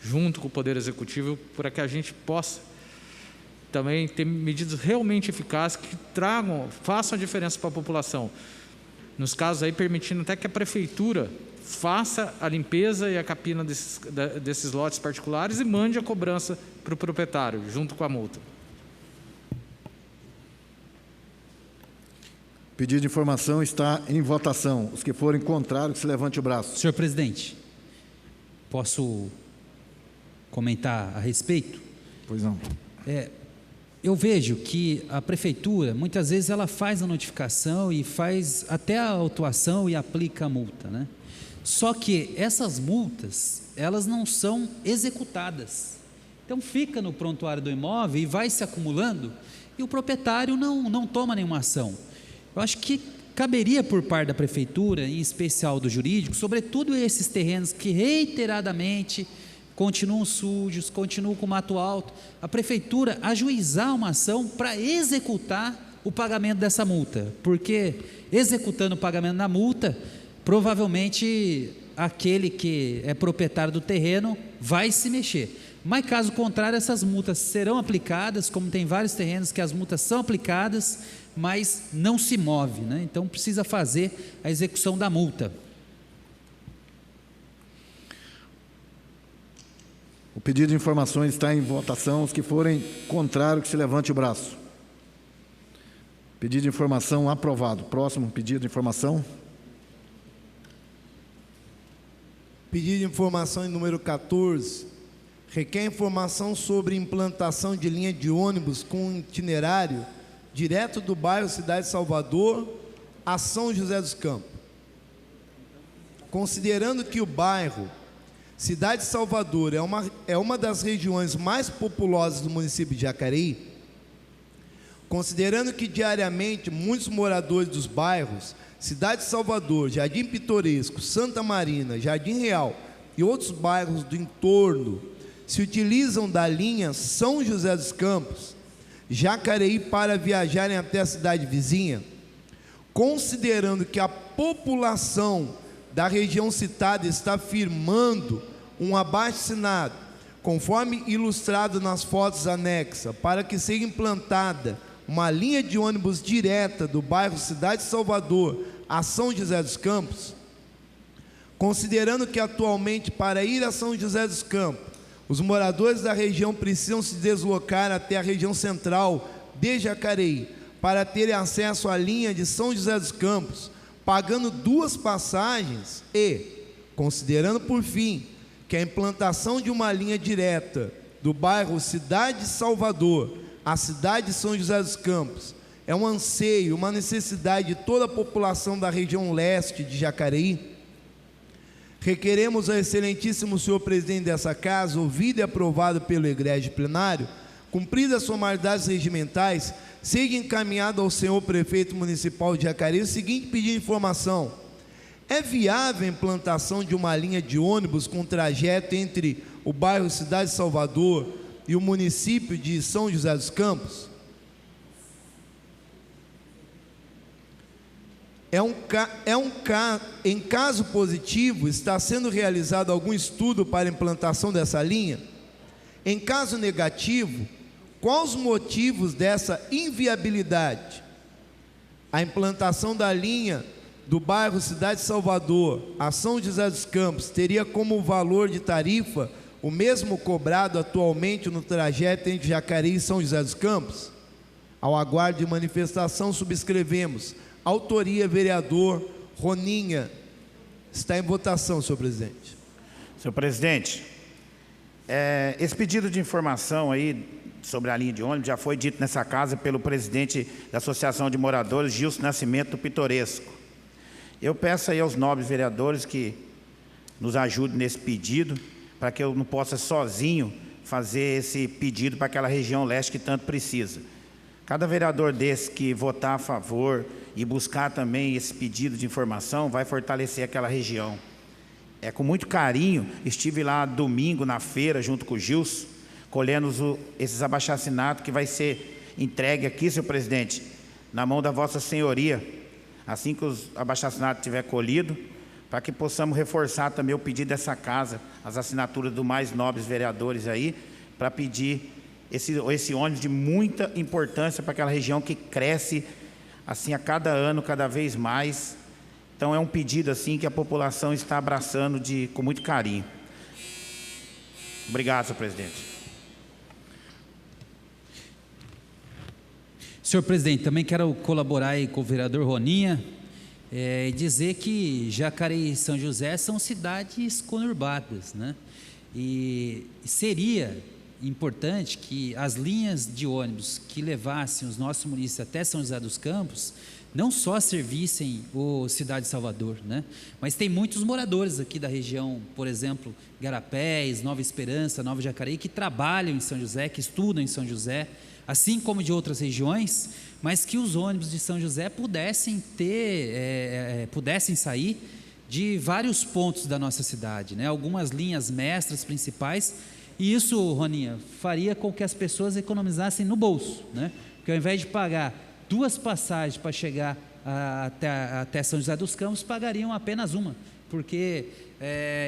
junto com o Poder Executivo para que a gente possa também ter medidas realmente eficazes que façam a diferença para a população. Nos casos aí, permitindo até que a prefeitura faça a limpeza e a capina desses lotes particulares e mande a cobrança para o proprietário, junto com a multa. Pedido de informação está em votação. Os que forem contrários, que se levante o braço. Senhor presidente, posso comentar a respeito? Pois não. Eu vejo que a prefeitura, muitas vezes, ela faz a notificação e faz até a autuação e aplica a multa, né? Só que essas multas, elas não são executadas. Então, fica no prontuário do imóvel e vai se acumulando e o proprietário não toma nenhuma ação. Eu acho que caberia por parte da prefeitura, em especial do jurídico, sobretudo esses terrenos que reiteradamente continuam sujos, continuam com mato alto, a prefeitura ajuizar uma ação para executar o pagamento dessa multa, porque executando o pagamento da multa, provavelmente aquele que é proprietário do terreno vai se mexer. Mas caso contrário, essas multas serão aplicadas, como tem vários terrenos que as multas são aplicadas, mas não se move, né? Então precisa fazer a execução da multa. O pedido de informações está em votação. Os que forem contrários, que se levante o braço. Pedido de informação aprovado. Próximo pedido de informação. Pedido de informação em número 14. Requer informação sobre implantação de linha de ônibus com itinerário direto do bairro Cidade de Salvador a São José dos Campos. Considerando que o bairro Cidade de Salvador é uma das regiões mais populosas do município de Jacareí, considerando que diariamente muitos moradores dos bairros Cidade de Salvador, Jardim Pitoresco, Santa Marina, Jardim Real e outros bairros do entorno se utilizam da linha São José dos Campos, Jacareí, para viajarem até a cidade vizinha, considerando que a população da região citada está firmando um abaixo-assinado, conforme ilustrado nas fotos anexas, para que seja implantada uma linha de ônibus direta do bairro Cidade de Salvador a São José dos Campos, considerando que atualmente para ir a São José dos Campos, os moradores da região precisam se deslocar até a região central de Jacareí para terem acesso à linha de São José dos Campos, pagando 2 passagens e, considerando por fim que a implantação de uma linha direta do bairro Cidade de Salvador à cidade de São José dos Campos é um anseio, uma necessidade de toda a população da região leste de Jacareí, requeremos ao excelentíssimo senhor presidente dessa casa, ouvido e aprovado pelo egrégio plenário, cumpridas as formalidades regimentais, seja encaminhado ao senhor prefeito municipal de Jacareí o seguinte pedido de informação: é viável a implantação de uma linha de ônibus com trajeto entre o bairro Cidade de Salvador e o município de São José dos Campos? Em caso positivo, está sendo realizado algum estudo para a implantação dessa linha? Em caso negativo, quais os motivos dessa inviabilidade? A implantação da linha do bairro Cidade de Salvador a São José dos Campos teria como valor de tarifa o mesmo cobrado atualmente no trajeto entre Jacareí e São José dos Campos? Ao aguardo de manifestação, subscrevemos. Autoria, vereador Roninha. Está em votação, senhor presidente. Senhor presidente, esse pedido de informação aí sobre a linha de ônibus já foi dito nessa casa pelo presidente da Associação de Moradores, Gilson Nascimento do Pitoresco. Eu peço aí aos nobres vereadores que nos ajudem nesse pedido, para que eu não possa sozinho fazer esse pedido para aquela região leste que tanto precisa. Cada vereador desse que votar a favor e buscar também esse pedido de informação vai fortalecer aquela região. Com muito carinho, estive lá domingo na feira junto com o Gilson, colhendo esses abaixo-assinados que vai ser entregue aqui, senhor presidente, na mão da vossa senhoria, assim que os abaixo-assinados estiverem colhidos, para que possamos reforçar também o pedido dessa casa, as assinaturas dos mais nobres vereadores aí, para pedir esse ônibus de muita importância para aquela região que cresce assim a cada ano, cada vez mais. Então é um pedido assim que a população está abraçando com muito carinho. Obrigado, senhor presidente. Senhor presidente, também quero colaborar aí com o vereador Roninha e dizer que Jacareí e São José são cidades conurbadas, né? E seria importante que as linhas de ônibus que levassem os nossos munícipes até São José dos Campos não só servissem o Cidade de Salvador, né? Mas tem muitos moradores aqui da região, por exemplo, Garapés, Nova Esperança, Nova Jacareí, que trabalham em São José, que estudam em São José, assim como de outras regiões, mas que os ônibus de São José pudessem sair de vários pontos da nossa cidade, né? Algumas linhas mestras principais, e isso, Roninha, faria com que as pessoas economizassem no bolso, né? Porque ao invés de pagar 2 passagens para chegar até São José dos Campos, pagariam apenas uma, porque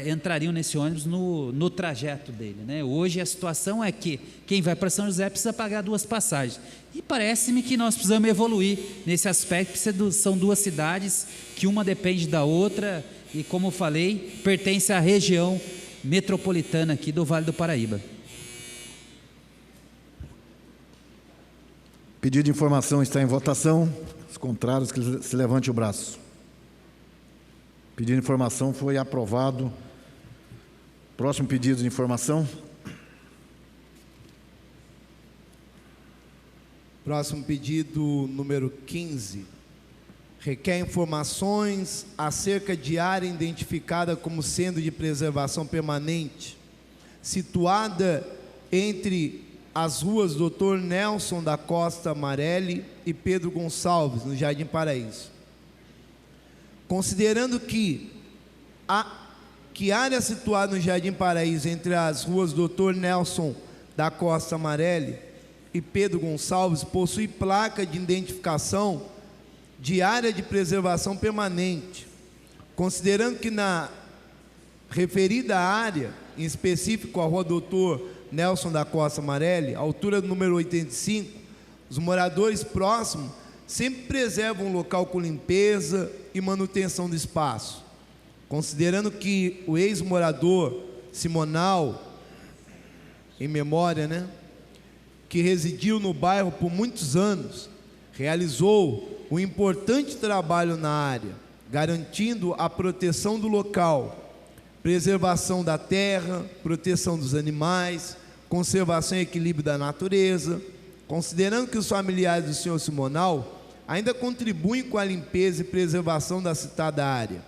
entrariam nesse ônibus no trajeto dele, né? Hoje a situação é que quem vai para São José precisa pagar 2 passagens, e parece-me que nós precisamos evoluir nesse aspecto, porque são 2 cidades que uma depende da outra, e como eu falei, pertence à região metropolitana aqui do Vale do Paraíba. Pedido de informação está em votação. Os contrários, que se levante o braço. Pedido de informação foi aprovado. Próximo pedido de informação. Próximo pedido, número 15. Requer informações acerca de área identificada como sendo de preservação permanente, situada entre as ruas Dr. Nelson da Costa Marelli e Pedro Gonçalves, no Jardim Paraíso. Considerando que área situada no Jardim Paraíso entre as ruas Dr. Nelson da Costa Marelli e Pedro Gonçalves possui placa de identificação de área de preservação permanente, considerando que na referida área, em específico a rua Dr. Nelson da Costa Marelli, altura do número 85, os moradores próximos sempre preservam o local com limpeza e manutenção do espaço, considerando que o ex-morador Simonal, em memória, né, que residiu no bairro por muitos anos, realizou um importante trabalho na área, garantindo a proteção do local, preservação da terra, proteção dos animais, conservação e equilíbrio da natureza, considerando que os familiares do senhor Simonal ainda contribuem com a limpeza e preservação da citada área,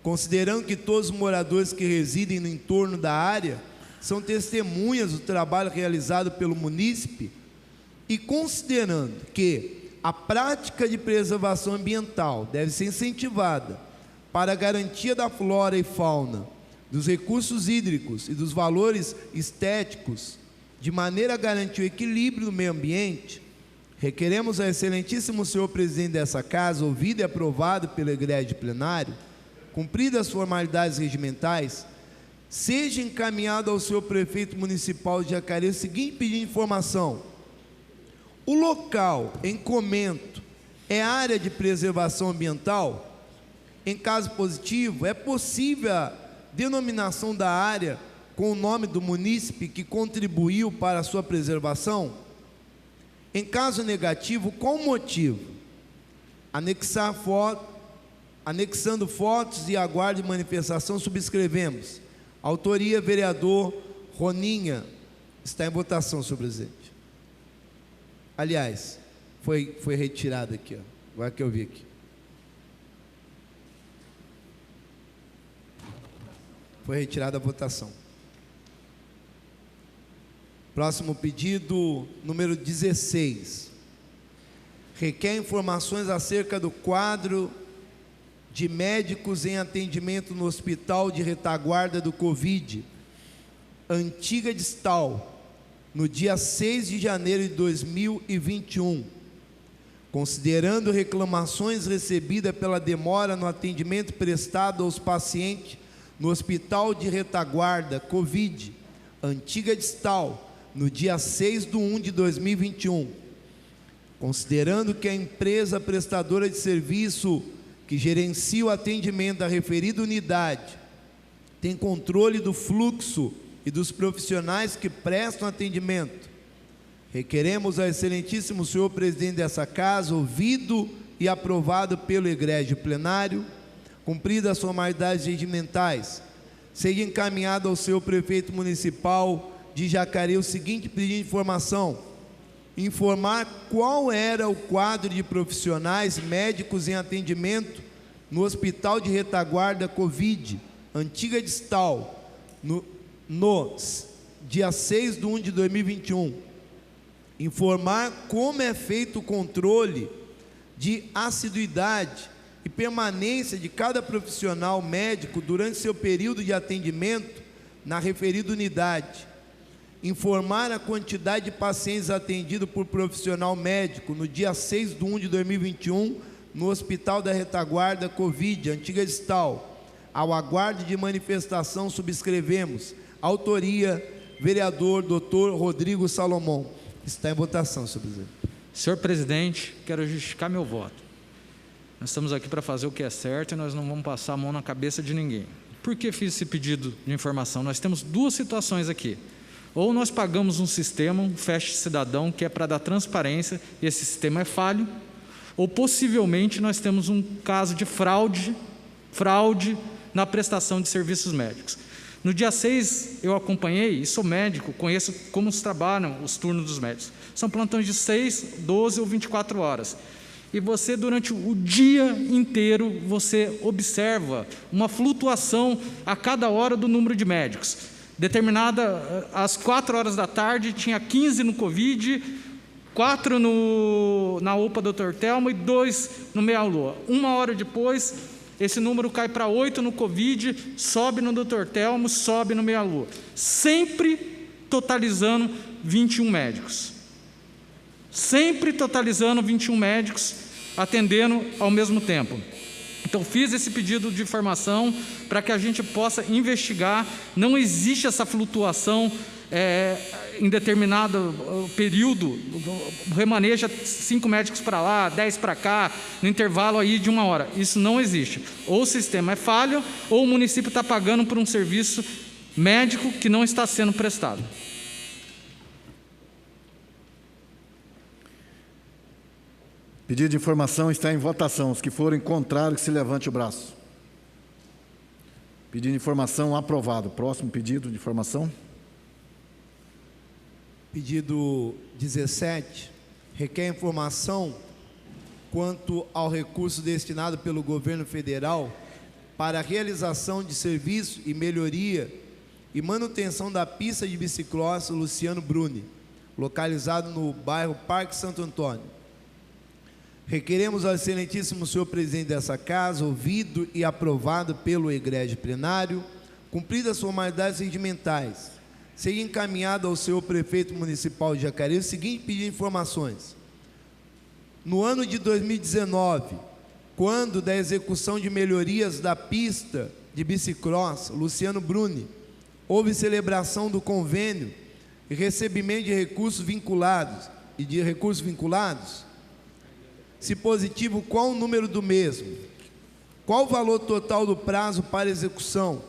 considerando que todos os moradores que residem no entorno da área são testemunhas do trabalho realizado pelo munícipe, e considerando que a prática de preservação ambiental deve ser incentivada para a garantia da flora e fauna, dos recursos hídricos e dos valores estéticos, de maneira a garantir o equilíbrio do meio ambiente, requeremos ao excelentíssimo senhor presidente dessa casa, ouvido e aprovado pelo egrégio plenário, cumpridas as formalidades regimentais, seja encaminhado ao senhor prefeito municipal de Jacareí o seguinte pedido de informação: o local em comento é área de preservação ambiental? Em caso positivo, é possível a denominação da área com o nome do munícipe que contribuiu para a sua preservação? Em caso negativo, qual o motivo? Anexando fotos e aguardo de manifestação, subscrevemos. Autoria, vereador Roninha. Está em votação, senhor presidente. Aliás, foi retirado aqui, ó. Agora que eu vi aqui. Foi retirada a votação. Próximo pedido, número 16. Requer informações acerca do quadro de médicos em atendimento no Hospital de Retaguarda do Covid, Antiga Distal, no dia 6 de janeiro de 2021, considerando reclamações recebidas pela demora no atendimento prestado aos pacientes no Hospital de Retaguarda Covid, Antiga Distal, no dia 6/1/2021, considerando que a empresa prestadora de serviço que gerencia o atendimento da referida unidade tem controle do fluxo e dos profissionais que prestam atendimento, requeremos ao excelentíssimo senhor presidente dessa casa, ouvido e aprovado pelo egrégio plenário, cumpridas as formalidades regimentais, seja encaminhado ao senhor prefeito municipal de Jacareí o seguinte pedido de informação: informar qual era o quadro de profissionais médicos em atendimento no Hospital de Retaguarda Covid, antiga distal, no dia 6/1/2021. Informar como é feito o controle de assiduidade e permanência de cada profissional médico durante seu período de atendimento na referida unidade. Informar a quantidade de pacientes atendidos por profissional médico no dia 6/1/2021 no Hospital da Retaguarda Covid, antiga distal. Ao aguardo de manifestação subscrevemos. Autoria, vereador Dr. Rodrigo Salomão. Está em votação, senhor presidente. Senhor presidente, quero justificar meu voto. Nós estamos aqui para fazer o que é certo e nós não vamos passar a mão na cabeça de ninguém. Por que fiz esse pedido de informação? Nós temos duas situações aqui. Ou nós pagamos um sistema, um Fast Cidadão, que é para dar transparência, e esse sistema é falho, ou possivelmente nós temos um caso de fraude na prestação de serviços médicos. No dia 6, eu acompanhei, e sou médico, conheço como se trabalham os turnos dos médicos. São plantões de 6, 12 ou 24 horas. E você, durante o dia inteiro, você observa uma flutuação a cada hora do número de médicos. Determinada, às 4 horas da tarde, tinha 15 no Covid, 4 na UPA Dr. Telmo e 2 no Meia-Lua. 1 hora depois, esse número cai para 8 no Covid, sobe no Dr. Telmo, sobe no Meia-Lua. Sempre totalizando 21 médicos. Sempre totalizando 21 médicos, atendendo ao mesmo tempo. Então, fiz esse pedido de informação para que a gente possa investigar. Não existe essa flutuação em determinado período, remaneja 5 médicos para lá, 10 para cá, no intervalo aí de 1 hora. Isso não existe. Ou o sistema é falho, ou o município está pagando por um serviço médico que não está sendo prestado. Pedido de informação está em votação. Os que forem contrários, que se levante o braço. Pedido de informação aprovado. Próximo pedido de informação. Pedido 17. Requer informação quanto ao recurso destinado pelo governo federal para a realização de serviço e melhoria e manutenção da pista de bicicross Luciano Bruni, localizado no bairro Parque Santo Antônio. Requeremos ao excelentíssimo senhor presidente dessa casa, ouvido e aprovado pelo egrégio plenário, cumpridas as formalidades regimentais, seja encaminhado ao senhor prefeito municipal de Jacareí o seguinte pedido de informações. No ano de 2019, quando da execução de melhorias da pista de bicicross Luciano Bruni, houve celebração do convênio e recebimento de recursos vinculados se positivo, qual o número do mesmo? Qual o valor total do prazo para execução?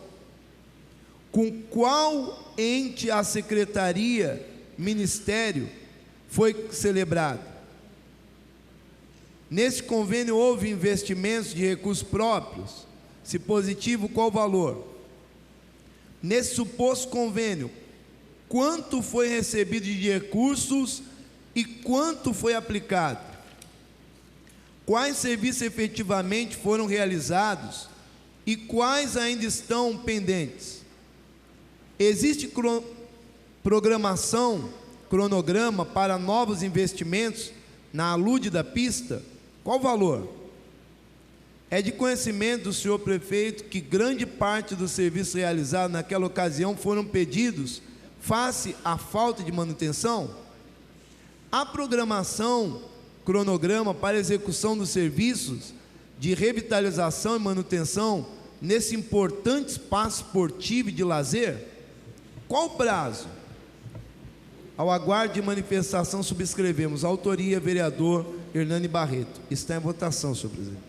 Com qual ente a secretaria, ministério, foi celebrado? Nesse convênio houve investimentos de recursos próprios? Se positivo, qual o valor? Nesse suposto convênio, quanto foi recebido de recursos e quanto foi aplicado? Quais serviços efetivamente foram realizados e quais ainda estão pendentes? Existe cronograma para novos investimentos na alude da pista? Qual o valor? É de conhecimento do senhor prefeito que grande parte dos serviços realizados naquela ocasião foram pedidos face à falta de manutenção? A cronograma para execução dos serviços de revitalização e manutenção nesse importante espaço esportivo e de lazer? Qual o prazo? Ao aguardo de manifestação, subscrevemos. Autoria, vereador Hernani Barreto. Está em votação, senhor presidente.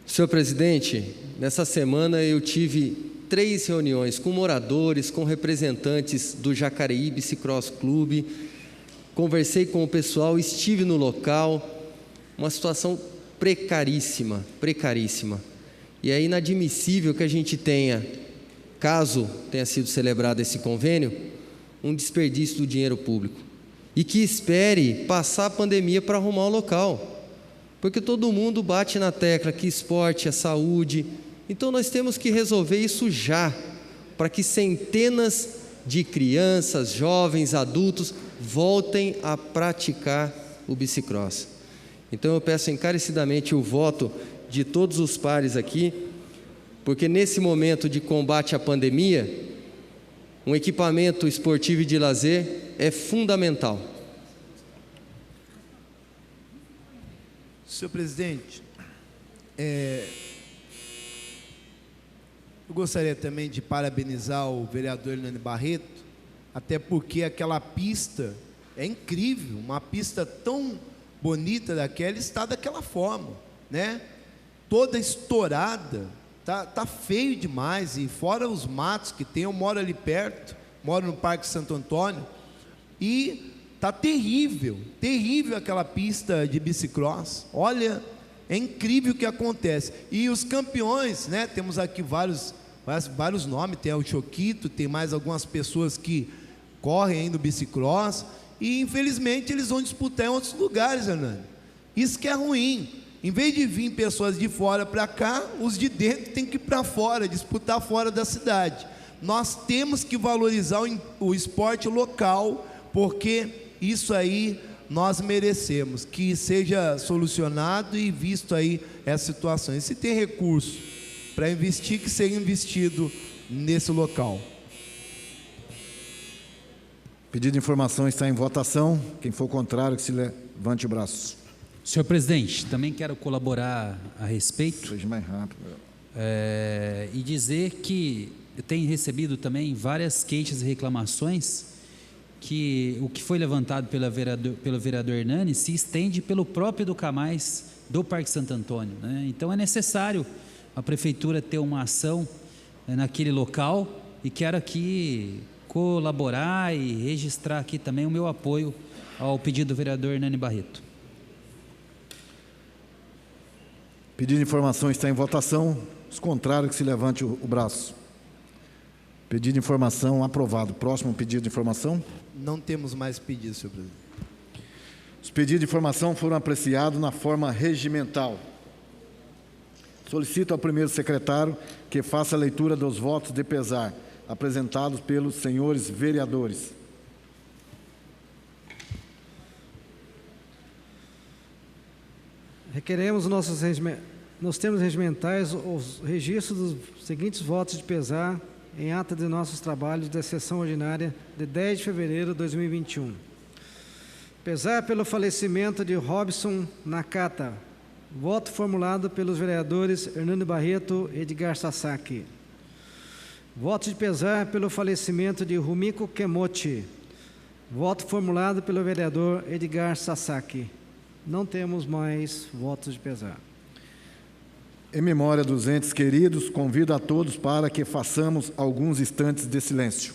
Senhor presidente, nessa semana eu tive 3 reuniões com moradores, com representantes do Jacareí Bicicross Clube, conversei com o pessoal, estive no local, uma situação precaríssima, precaríssima. E é inadmissível que a gente tenha, caso tenha sido celebrado esse convênio, um desperdício do dinheiro público. E que espere passar a pandemia para arrumar o local. Porque todo mundo bate na tecla que esporte é saúde. Então nós temos que resolver isso já, para que centenas de crianças, jovens, adultos voltem a praticar o bicicross. Então eu peço encarecidamente o voto de todos os pares aqui, porque nesse momento de combate à pandemia, um equipamento esportivo e de lazer é fundamental. Senhor presidente, eu gostaria também de parabenizar o vereador Hernani Barreto, até porque aquela pista é incrível, uma pista tão bonita daquela está daquela forma, né? Toda estourada, tá feio demais, e fora os matos que tem, eu moro ali perto, moro no Parque Santo Antônio, e tá terrível, terrível aquela pista de bicicross. Olha, é incrível o que acontece. E os campeões, né? Temos aqui vários nomes, tem o Choquito, tem mais algumas pessoas que correm aí no bicicross, e infelizmente eles vão disputar em outros lugares, Hernani. Isso que é ruim. Em vez de vir pessoas de fora para cá, os de dentro têm que ir para fora, disputar fora da cidade. Nós temos que valorizar o esporte local, porque isso aí nós merecemos, que seja solucionado e visto aí essa situação. E se tem recurso para investir, que seja investido nesse local. Pedido de informação está em votação. Quem for contrário, que se levante o braço. Senhor presidente, também quero colaborar a respeito. Seja mais rápido. E dizer que eu tenho recebido também várias queixas e reclamações que o que foi levantado pelo vereador Hernani se estende pelo próprio Educamais do Parque Santo Antônio, né? Então é necessário a prefeitura ter uma ação naquele local, e quero aqui colaborar e registrar aqui também o meu apoio ao pedido do vereador Hernani Barreto. Pedido de informação está em votação. Os contrários, que se levante o braço. Pedido de informação aprovado. Próximo pedido de informação. Não temos mais pedidos, senhor presidente. Os pedidos de informação foram apreciados na forma regimental. Solicito ao primeiro secretário que faça a leitura dos votos de pesar apresentados pelos senhores vereadores. Requeremos nos termos regimentais os registros dos seguintes votos de pesar em ata de nossos trabalhos da sessão ordinária de 10 de fevereiro de 2021. Pesar pelo falecimento de Robson Nakata. Voto formulado pelos vereadores Hernani Barreto e Edgar Sasaki. Voto de pesar pelo falecimento de Rumiko Kemochi. Voto formulado pelo vereador Edgar Sasaki. Não temos mais votos de pesar. Em memória dos entes queridos, convido a todos para que façamos alguns instantes de silêncio.